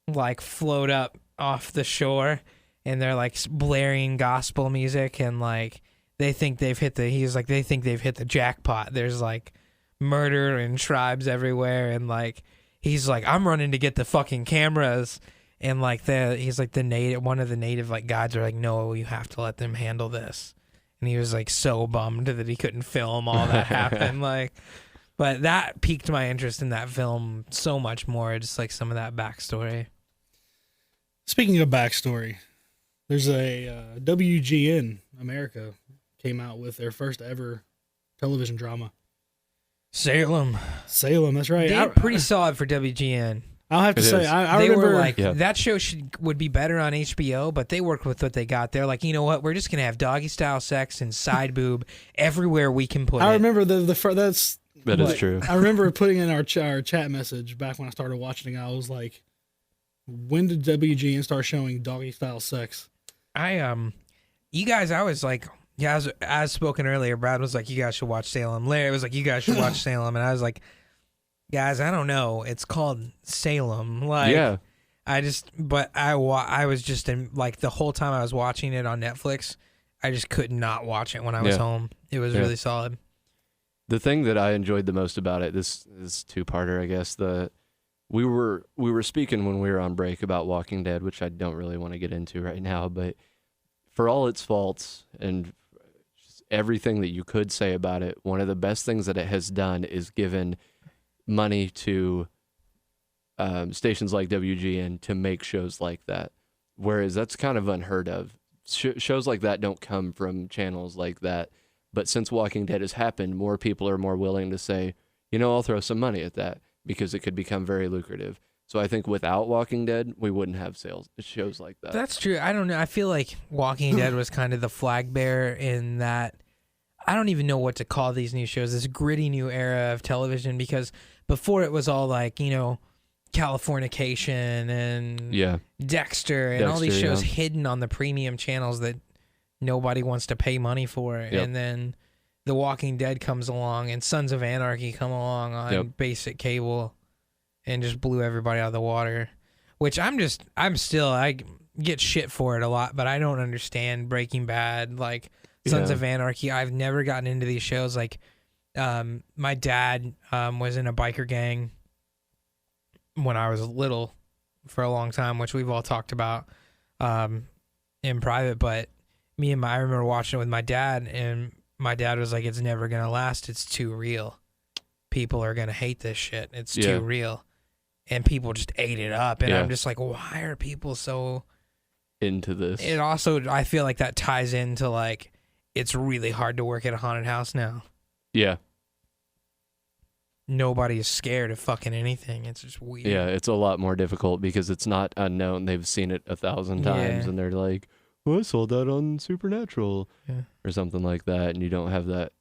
like float up off the shore, and they're like blaring gospel music, and like they think they've hit the jackpot. There's like murder and tribes everywhere, and like he's like, I'm running to get the fucking cameras, and like one of the native like guides are like, no, you have to let them handle this, and he was like so bummed that he couldn't film all that happen. Like, but that piqued my interest in that film so much more, just like some of that backstory. Speaking of backstory, there's a WGN America came out with their first ever television drama. Salem, that's right. They're pretty solid for WGN. I'll have to say, I remember were like, that show would be better on HBO, but they worked with what they got. They're like, you know what? We're just gonna have doggy style sex and side boob everywhere we can put it. I remember that is true. I remember putting in our chat message back when I started watching it. I was like, when did WGN start showing doggy style sex? You guys, I was like, yeah, as spoken earlier, Brad was like, you guys should watch Salem. Larry was like, you guys should watch Salem, and I was like, guys, I don't know. It's called Salem. Like, yeah. I was just in, like, the whole time I was watching it on Netflix, I just could not watch it when I was home. It was really solid. The thing that I enjoyed the most about it, this is two-parter, I guess. We were speaking when we were on break about Walking Dead, which I don't really want to get into right now, but for all its faults and just everything that you could say about it, one of the best things that it has done is given money to stations like WGN to make shows like that, whereas that's kind of unheard of. Shows like that don't come from channels like that, but since Walking Dead has happened, more people are more willing to say, you know, I'll throw some money at that because it could become very lucrative. So I think without Walking Dead, we wouldn't have shows like that. That's true. I don't know. I feel like Walking Dead was kind of the flag bearer in that. I don't even know what to call these new shows, this gritty new era of television, because before it was all like, you know, Californication and Dexter and all these shows hidden on the premium channels that nobody wants to pay money for. Yep. And then The Walking Dead comes along and Sons of Anarchy come along on basic cable and just blew everybody out of the water, which I get shit for it a lot, but I don't understand Breaking Bad, like Sons of Anarchy. I've never gotten into these shows. Like, my dad was in a biker gang when I was little for a long time, which we've all talked about in private, but I remember watching it with my dad, and my dad was like, it's never going to last. It's too real. People are going to hate this shit. It's too real. And people just ate it up. And I'm just like, why are people so into this? It also, I feel like that ties into like, it's really hard to work at a haunted house now. Yeah. Nobody is scared of fucking anything. It's just weird. Yeah, it's a lot more difficult because it's not unknown. They've seen it 1,000 times and they're like, well, I saw that on Supernatural or something like that, and you don't have that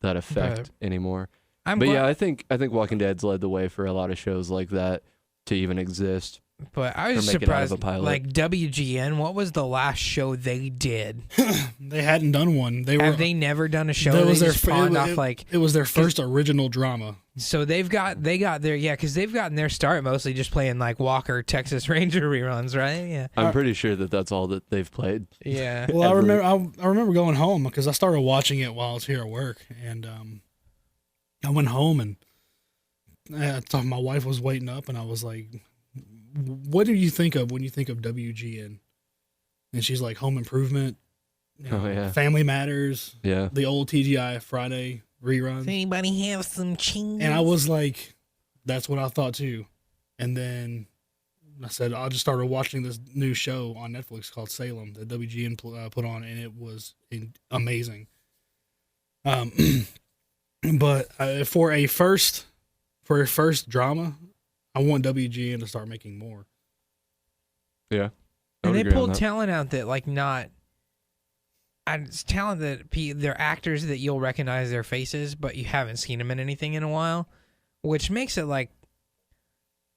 effect anymore. I think Walking Dead's led the way for a lot of shows like that to even exist. But I was surprised, like WGN, what was the last show they did? They hadn't done one. Have they never done a show? It was their first original drama. So they got their, because they've gotten their start mostly just playing like Walker, Texas Ranger reruns, right? Yeah. I'm pretty sure that's all that they've played. Yeah. Well, I remember going home because I started watching it while I was here at work, and I went home and I thought my wife was waiting up, and I was like, what do you think of when you think of WGN? And she's like, Home Improvement, Family Matters, the old TGI Friday reruns. Does anybody have some ching? And I was like, that's what I thought too. And then I said, I just started watching this new show on Netflix called Salem that WGN put on, and it was amazing. But for a first drama, I want WGN to start making more. Yeah. And they pulled talent out that, like, it's talent that they're actors that you'll recognize their faces, but you haven't seen them in anything in a while, which makes it like,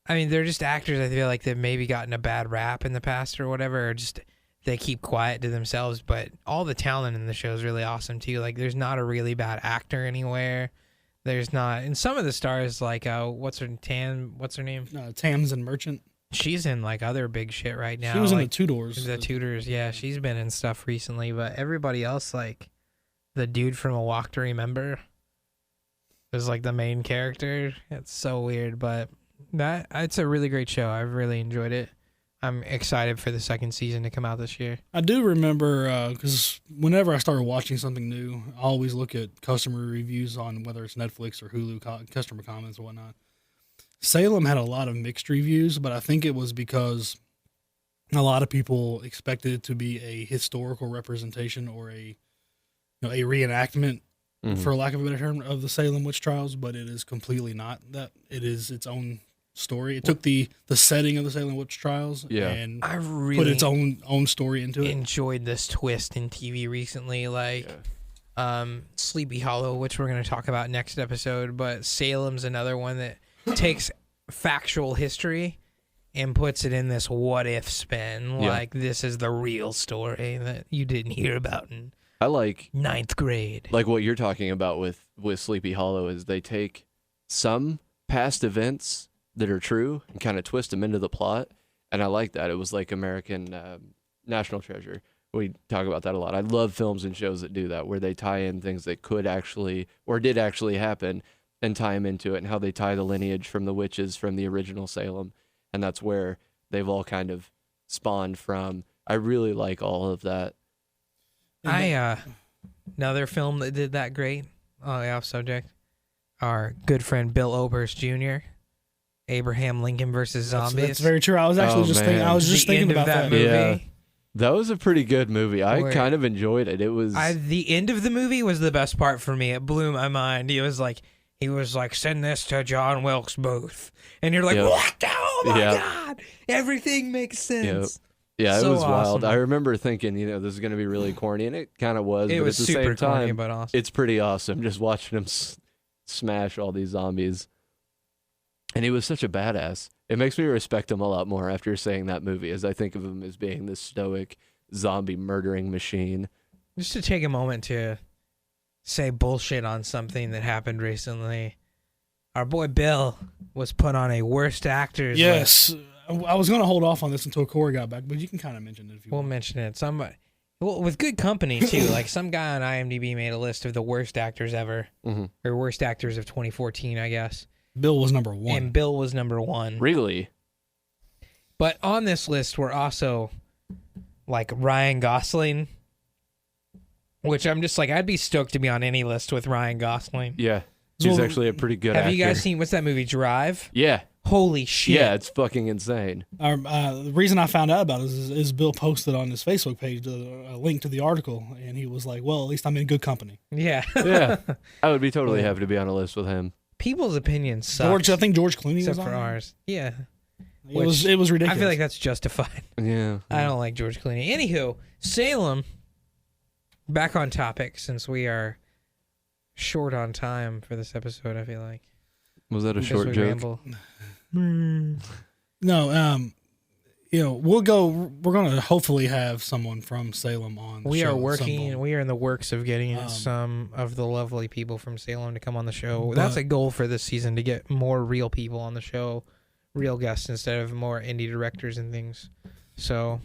I mean, they're just actors. I feel like they've maybe gotten a bad rap in the past or whatever, or just they keep quiet to themselves, but all the talent in the show is really awesome too. Like, there's not a really bad actor anywhere. there's not. And some of the stars, like what's her name? Tamsin Merchant. She's in like other big shit right now. She was in like, the Tudors. The Tudors, yeah, she's been in stuff recently. But everybody else, like the dude from A Walk to Remember, is like the main character. It's so weird, but it's a really great show. I've really enjoyed it. I'm excited for the second season to come out this year. I do remember, because whenever I started watching something new, I always look at customer reviews on whether it's Netflix or Hulu, customer comments and whatnot. Salem had a lot of mixed reviews, but I think it was because a lot of people expected it to be a historical representation or a reenactment, for lack of a better term, of the Salem witch trials, but it is completely not that. It is its own story. It took the setting of the Salem witch trials and I really put its own story into it. Enjoyed this twist in TV recently, like Sleepy Hollow, which we're going to talk about next episode, but Salem's another one that takes factual history and puts it in this what if spin, like this is the real story that you didn't hear about in I like 9th grade. Like what you're talking about with Sleepy Hollow is they take some past events that are true and kind of twist them into the plot, and I like that. It was like American National Treasure. We talk about that a lot. I love films and shows that do that, where they tie in things that could actually or did actually happen and tie them into it, and how they tie the lineage from the witches from the original Salem, and that's where they've all kind of spawned from. I really like all of that. Another film that did that great, off subject, our good friend Bill Oberst Jr., Abraham Lincoln versus Zombies. That's very true. I was actually just thinking about that movie. Yeah. That was a pretty good movie. I kind of enjoyed it. It was the end of the movie was the best part for me. It blew my mind. He was like, send this to John Wilkes Booth, and you're like, what? Oh my god! Everything makes sense. Yeah, so it was wild. awesome. I remember thinking, this is going to be really corny, and it kind of was. It but was at the super same time, corny, but awesome. It's pretty awesome just watching him smash all these zombies. And he was such a badass. It makes me respect him a lot more after saying that movie, as I think of him as being this stoic zombie murdering machine. Just to take a moment to say bullshit on something that happened recently. Our boy Bill was put on a worst actors list. Yes. I was going to hold off on this until Corey got back, but you can kind of mention it if you want. We'll mention it. With good company, too. Like, some guy on IMDb made a list of the worst actors ever. Or worst actors of 2014, I guess. Bill was number 1. And Bill was number 1. Really? But on this list were also, like, Ryan Gosling. Which I'm just like, I'd be stoked to be on any list with Ryan Gosling. Yeah. He's actually a pretty good actor. Have you guys seen, what's that movie, Drive? Yeah. Holy shit. Yeah, it's fucking insane. The reason I found out about it is Bill posted on his Facebook page a link to the article, and he was like, well, at least I'm in good company. Yeah. Yeah. I would be totally happy to be on a list with him. People's opinions suck. I think George Clooney except was on for ours. Yeah. It was ridiculous. I feel like that's justified. Yeah. I don't like George Clooney. Anywho, Salem, back on topic since we are short on time for this episode, I feel like. Was that a short joke? Ramble. No, we're going to hopefully have someone from Salem on the show. We are in the works of getting some of the lovely people from Salem to come on the show. That's a goal for this season, to get more real people on the show, real guests instead of more indie directors and things. So,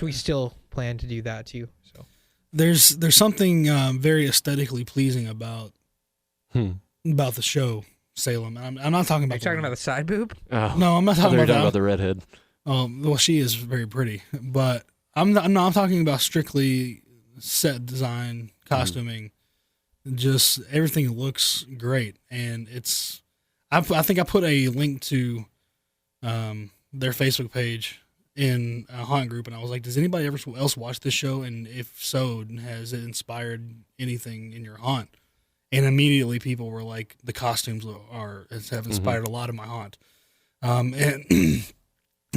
we still plan to do that too. So there's something very aesthetically pleasing about the show Salem. I'm not talking about. You're talking about the side boob? Oh. No, I'm not talking about that. About the redhead. Well, she is very pretty, but I'm talking about strictly set design, costuming. Just everything looks great, and it's. I think I put a link to their Facebook page in a haunt group, and I was like, "Does anybody else watch this show? And if so, has it inspired anything in your haunt?" And immediately people were like, "The costumes have inspired a lot of my haunt." And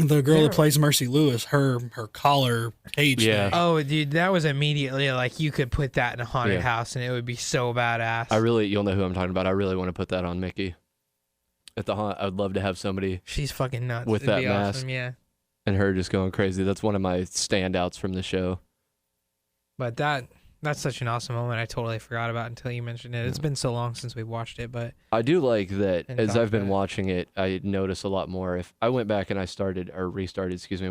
the girl that plays Mercy Lewis, her collar cage. Yeah. Oh, dude, that was immediately like you could put that in a haunted house and it would be so badass. You'll know who I'm talking about. I really want to put that on Mickey at the haunt. I would love to have somebody. She's fucking nuts. With that mask. Awesome, yeah. And her just going crazy. That's one of my standouts from the show. But that That's such an awesome moment. I totally forgot about until you mentioned it. It's been so long since we watched it, but I do like that And as talk I've been about it. watching it, I notice a lot more. If I went back and I restarted,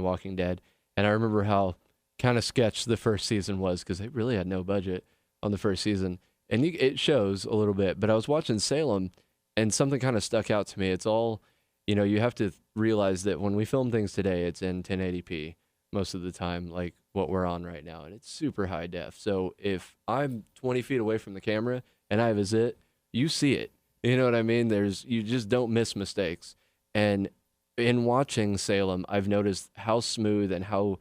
Walking Dead, and I remember how kind of sketch the first season was because they really had no budget on the first season, and it shows a little bit. But I was watching Salem, and something kind of stuck out to me. It's all, you have to realize that when we film things today, it's in 1080p most of the time, like what we're on right now, and it's super high def. So if I'm 20 feet away from the camera and I have a zit, you see it. You know what I mean? You just don't miss mistakes. And in watching Salem, I've noticed how smooth and how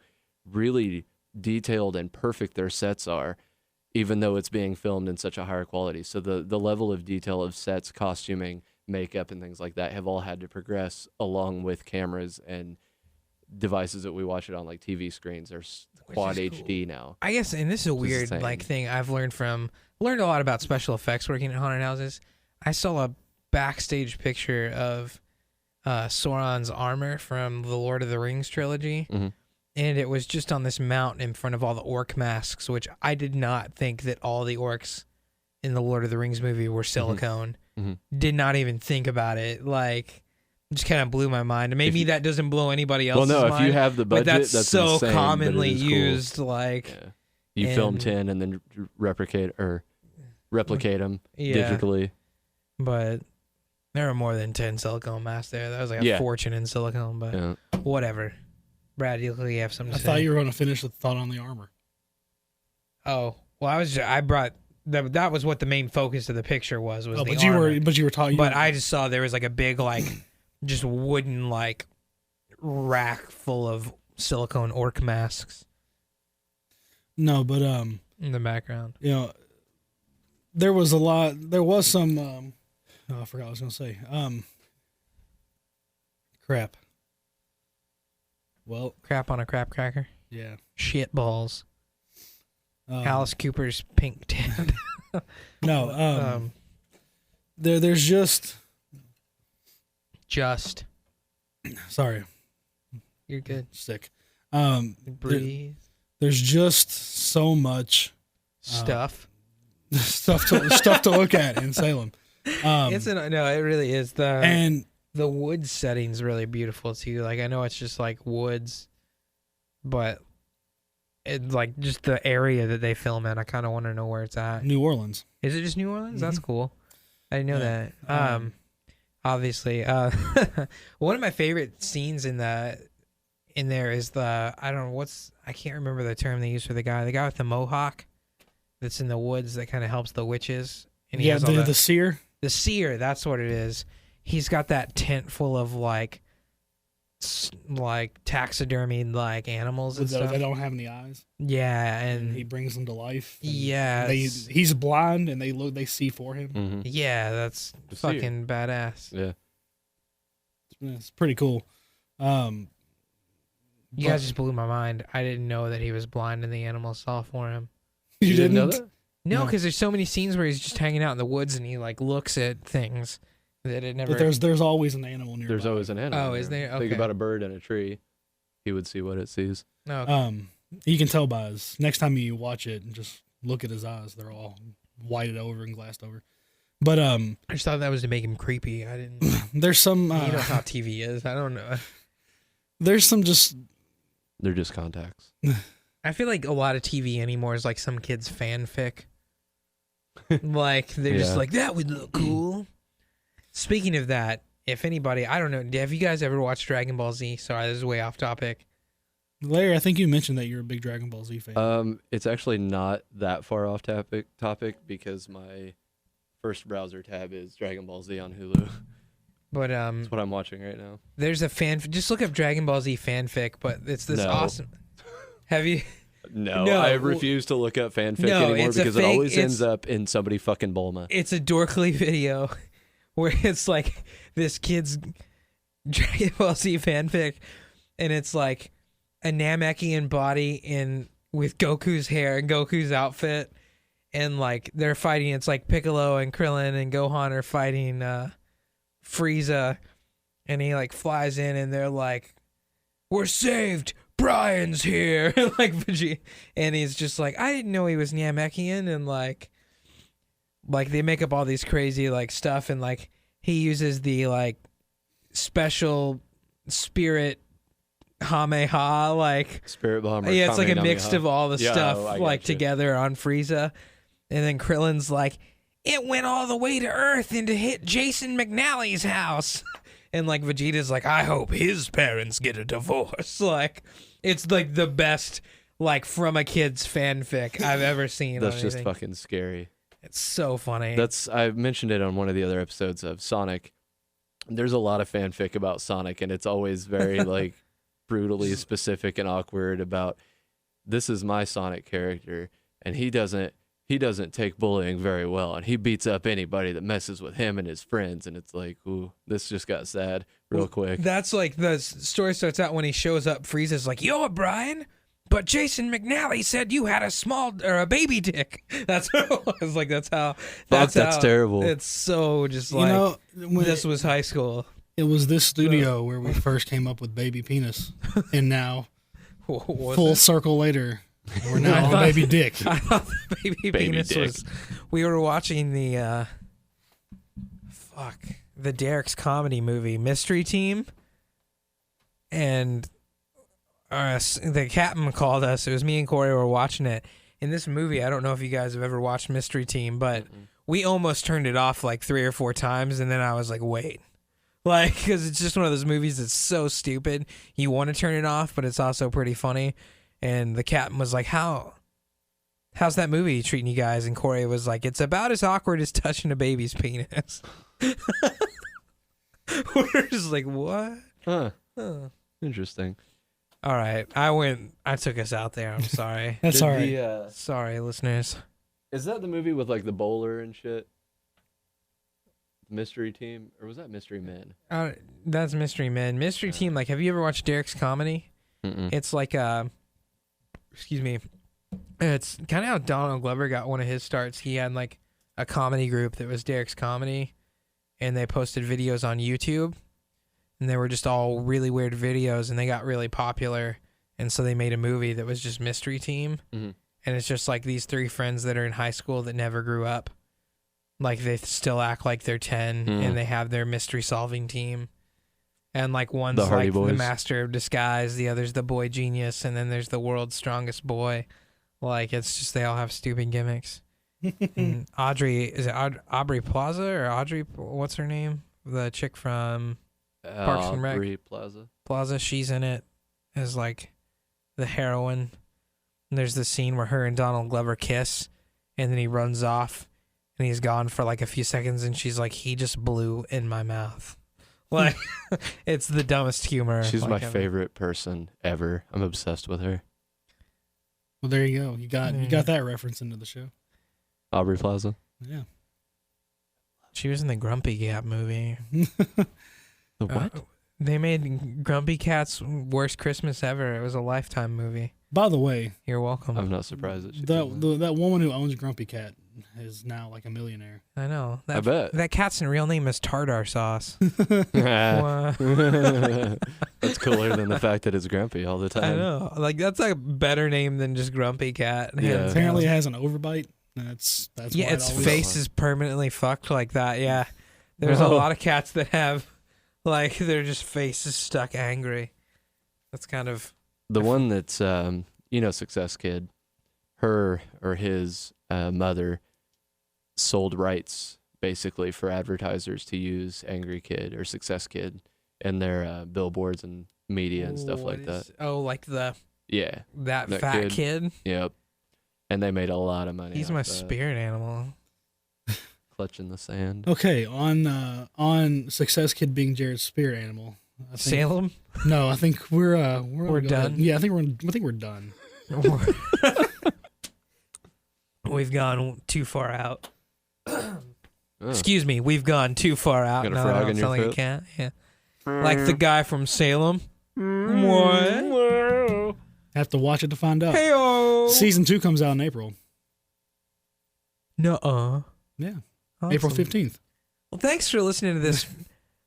really detailed and perfect their sets are, even though it's being filmed in such a higher quality. So the level of detail of sets, costuming, makeup, and things like that have all had to progress along with cameras and devices that we watch it on, like TV screens. There's quad HD now. I guess, and this is a Which is weird insane. thing I've learned a lot about special effects working in haunted houses. I saw a backstage picture of Sauron's armor from the Lord of the Rings trilogy, Mhm. and it was just on this mountain in front of all the orc masks, which I did not think that all the orcs in the Lord of the Rings movie were silicone. Mhm. Did not even think about it. Like, just kind of blew my mind. And maybe that doesn't blow anybody else's mind. Well, no, if you have the budget, but that's so insane, commonly but it is cool. used. Like, Yeah. You film 10 and then replicate them digitally. But there were more than 10 silicone masks there. That was like a fortune in silicone, but whatever. Brad, you have something to say? I thought you were going to finish with the thought on the armor. Oh, well, I brought that was what the main focus of the picture was the but armor. you were talking. But I just saw there was like a big just wooden rack full of silicone orc masks. No, but in the background. There was some I forgot what I was going to say. Crap. Well, Crap on a crap cracker. yeah. Shit balls. Alice Cooper's pink tent. No, there's just sorry. You're good. Sick. Breathe. There's just so much Stuff. stuff to look at in Salem. It really is. And the wood setting's really beautiful too. Like, I know it's just like woods, but it's like just the area that they film in. I kind of want to know where it's at. New Orleans. Is it just New Orleans? That's cool. I didn't know Yeah. that. Obviously, one of my favorite scenes in there is I can't remember the term they use for the guy with the mohawk that's in the woods that kind of helps the witches. And he has all the seer. The seer, that's what it is. He's got that tent full of taxidermied animals and stuff. They don't have any eyes. Yeah, And he brings them to life. yeah, He's blind, and they see for him. Mm-hmm. yeah, that's The fucking badass. Yeah. It's pretty cool. You guys just blew my mind. I didn't know that he was blind and the animals saw for him. You didn't know that? No, because there's so many scenes where he's just hanging out in the woods and he looks at things that it never. But there's always an animal nearby. There's always an animal. Oh, is there? Think Okay. about a bird and a tree. He would see what it sees. No. Okay. You can tell by his. Next time you watch it, and just look at his eyes. They're all whited over and glassed over. But I just thought that was to make him creepy. I didn't. there's some. You know how TV is. I don't know. There's some just. They're just contacts. I feel like a lot of TV anymore is like some kid's fanfic. Like, they're just Yeah. like, that would look cool. Speaking of that, if anybody, I don't know, have you guys ever watched Dragon Ball Z? Sorry, this is way off topic. Larry, I think you mentioned that you're a big Dragon Ball Z fan. It's actually not that far off topic because my first browser tab is Dragon Ball Z on Hulu. But That's what I'm watching right now. there's a just look up Dragon Ball Z fanfic, but it's this No. awesome. Have you? No, No. I refuse to look up fanfic No, anymore it's a because it fake- always it's- ends up in somebody fucking Bulma. It's a dorkly video where it's like this kid's Dragon Ball Z fanfic, and it's like a Namekian body with Goku's hair and Goku's outfit, and like they're fighting. It's like Piccolo and Krillin and Gohan are fighting Frieza, and he like flies in, and they're like, "We're saved Brian's here. Like Vegeta, and he's just like, I didn't know he was Namekian, and like they make up all these crazy like stuff, and like he uses the like special spirit Hameha, like Spirit Bomber. yeah, it's like a mix of all the stuff like you. together on Frieza, and then Krillin's like, it went all the way to Earth and to hit Jason McNally's house. And like Vegeta's like, I hope his parents get a divorce. Like, it's like the best like from a kid's fanfic I've ever seen. That's just fucking scary. It's so funny. I mentioned it on one of the other episodes of Sonic. There's a lot of fanfic about Sonic, and it's always very like brutally specific and awkward about, this is my Sonic character, and he doesn't take bullying very well, and he beats up anybody that messes with him and his friends, and it's like, ooh, this just got sad real quick. That's like, the story starts out when he shows up, Frieza's like, you're Brian, but Jason McNally said you had a baby dick. That's what it was. Like, that's terrible. It's so just like, this was high school. It was this studio where we first came up with baby penis, and now full circle later, we're now on baby dick. I thought the baby penis dick. was. We were watching the Derek's comedy movie Mystery Team, and the captain called us. It was me and Corey were watching it. In this movie, I don't know if you guys have ever watched Mystery Team, but we almost turned it off like 3 or 4 times, and then I was like, wait. Like, because it's just one of those movies that's so stupid. You want to turn it off, but it's also pretty funny. And the captain was like, how's that movie treating you guys? And Corey was like, it's about as awkward as touching a baby's penis. We're just like, what? Huh. Interesting. All right. I took us out there. I'm sorry. That's all right. Sorry, listeners. Is that the movie with like the bowler and shit? Mystery Team? Or was that Mystery Men? That's Mystery Men. Mystery Team, like, have you ever watched Derek's comedy? Mm-mm. It's like excuse me. It's kind of how Donald Glover got one of his starts. He had like a comedy group that was Derek's Comedy, and they posted videos on YouTube, and they were just all really weird videos, and they got really popular, and so they made a movie that was just Mystery Team, and it's just like these 3 friends that are in high school that never grew up. Like, they still act like they're 10, and they have their mystery solving team. And like, one's like the master of disguise, the other's the boy genius, and then there's the world's strongest boy. Like, it's just, they all have stupid gimmicks. And Aubrey Plaza or Audrey, what's her name? The chick from Parks and Rec. Aubrey Plaza, she's in it as like the heroine. And there's this scene where her and Donald Glover kiss, and then he runs off, and he's gone for like a few seconds, and she's like, he just blew in my mouth. Like, it's the dumbest humor. She's my favorite person ever. I'm obsessed with her. Well, there you go. You got that reference into the show. Aubrey Plaza. Yeah. She was in the Grumpy Cat movie. The what? They made Grumpy Cat's Worst Christmas Ever. It was a Lifetime movie. By the way, you're welcome. I'm not surprised that she that woman who owns Grumpy Cat is now like a millionaire. I know. I bet. That cat's real name is Tartar Sauce. That's cooler than the fact that it's grumpy all the time. I know. Like, that's a better name than just Grumpy Cat. Yeah. Apparently it has an overbite. That's yeah, its face is permanently fucked like that. Yeah. There's a lot of cats that have, like, their just faces stuck angry. That's kind of... The one that's, Success Kid, her or his mother sold rights basically for advertisers to use Angry Kid or Success Kid in their billboards and media and stuff like that. Oh, like the... Yeah. That fat kid? Yep. And they made a lot of money. He's my spirit animal. Clutching the sand. Okay, on Success Kid being Jared's spirit animal. Salem? No, I think we're done. Yeah, I think we're done. We've gone too far out. Excuse me, we've gone too far out. Got a frog in your like a cat. Yeah. Like the guy from Salem. What? Have to watch it to find out. Hey-o. Season 2 comes out in April. Nuh-uh. Yeah. Awesome. April 15th. Well, thanks for listening to this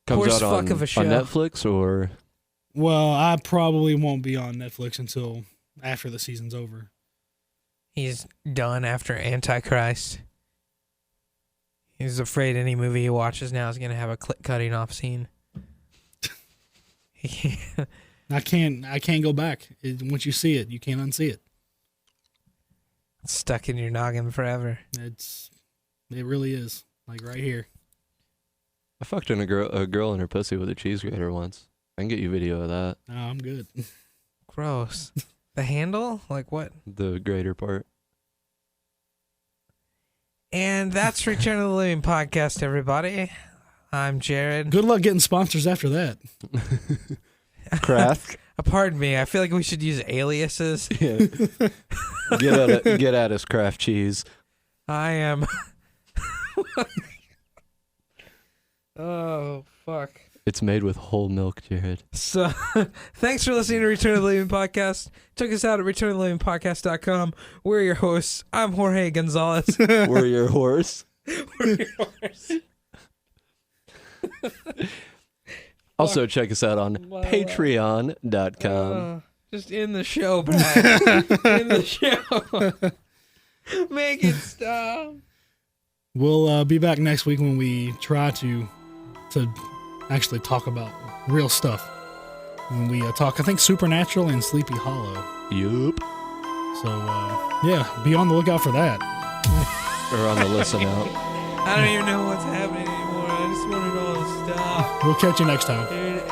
Comes horse out fuck of a show. on Netflix or... Well, I probably won't be on Netflix until after the season's over. He's done after Antichrist. He's afraid any movie he watches now is going to have a cutting off scene. I can't go back. Once you see it, you can't unsee it. It's stuck in your noggin forever. It really is. Like right here. I fucked in a girl in her pussy with a cheese grater once. I can get you video of that. No, I'm good. Gross. The handle? Like what? The grater part. And that's Return of the Living Podcast, everybody. I'm Jared. Good luck getting sponsors after that. Kraft. Pardon me. I feel like we should use aliases. Yeah. Get at us, Kraft cheese. I am. Oh, fuck. It's made with whole milk, Jared. So, thanks for listening to Return of the Living Podcast. Check us out at returnofthelivingpodcast.com. We're your hosts. I'm Jorge Gonzalez. We're your horse. We're your horse. Also, check us out on patreon.com. Just in the show, Brad. In the show. Make it stop. We'll be back next week when we try to actually talk about real stuff. When we talk, I think, Supernatural and Sleepy Hollow. Yup. So, yeah, be on the lookout for that. Or on the listen out. I don't even know what's happening anymore. I just want it all to stop. We'll catch you next time. Dude,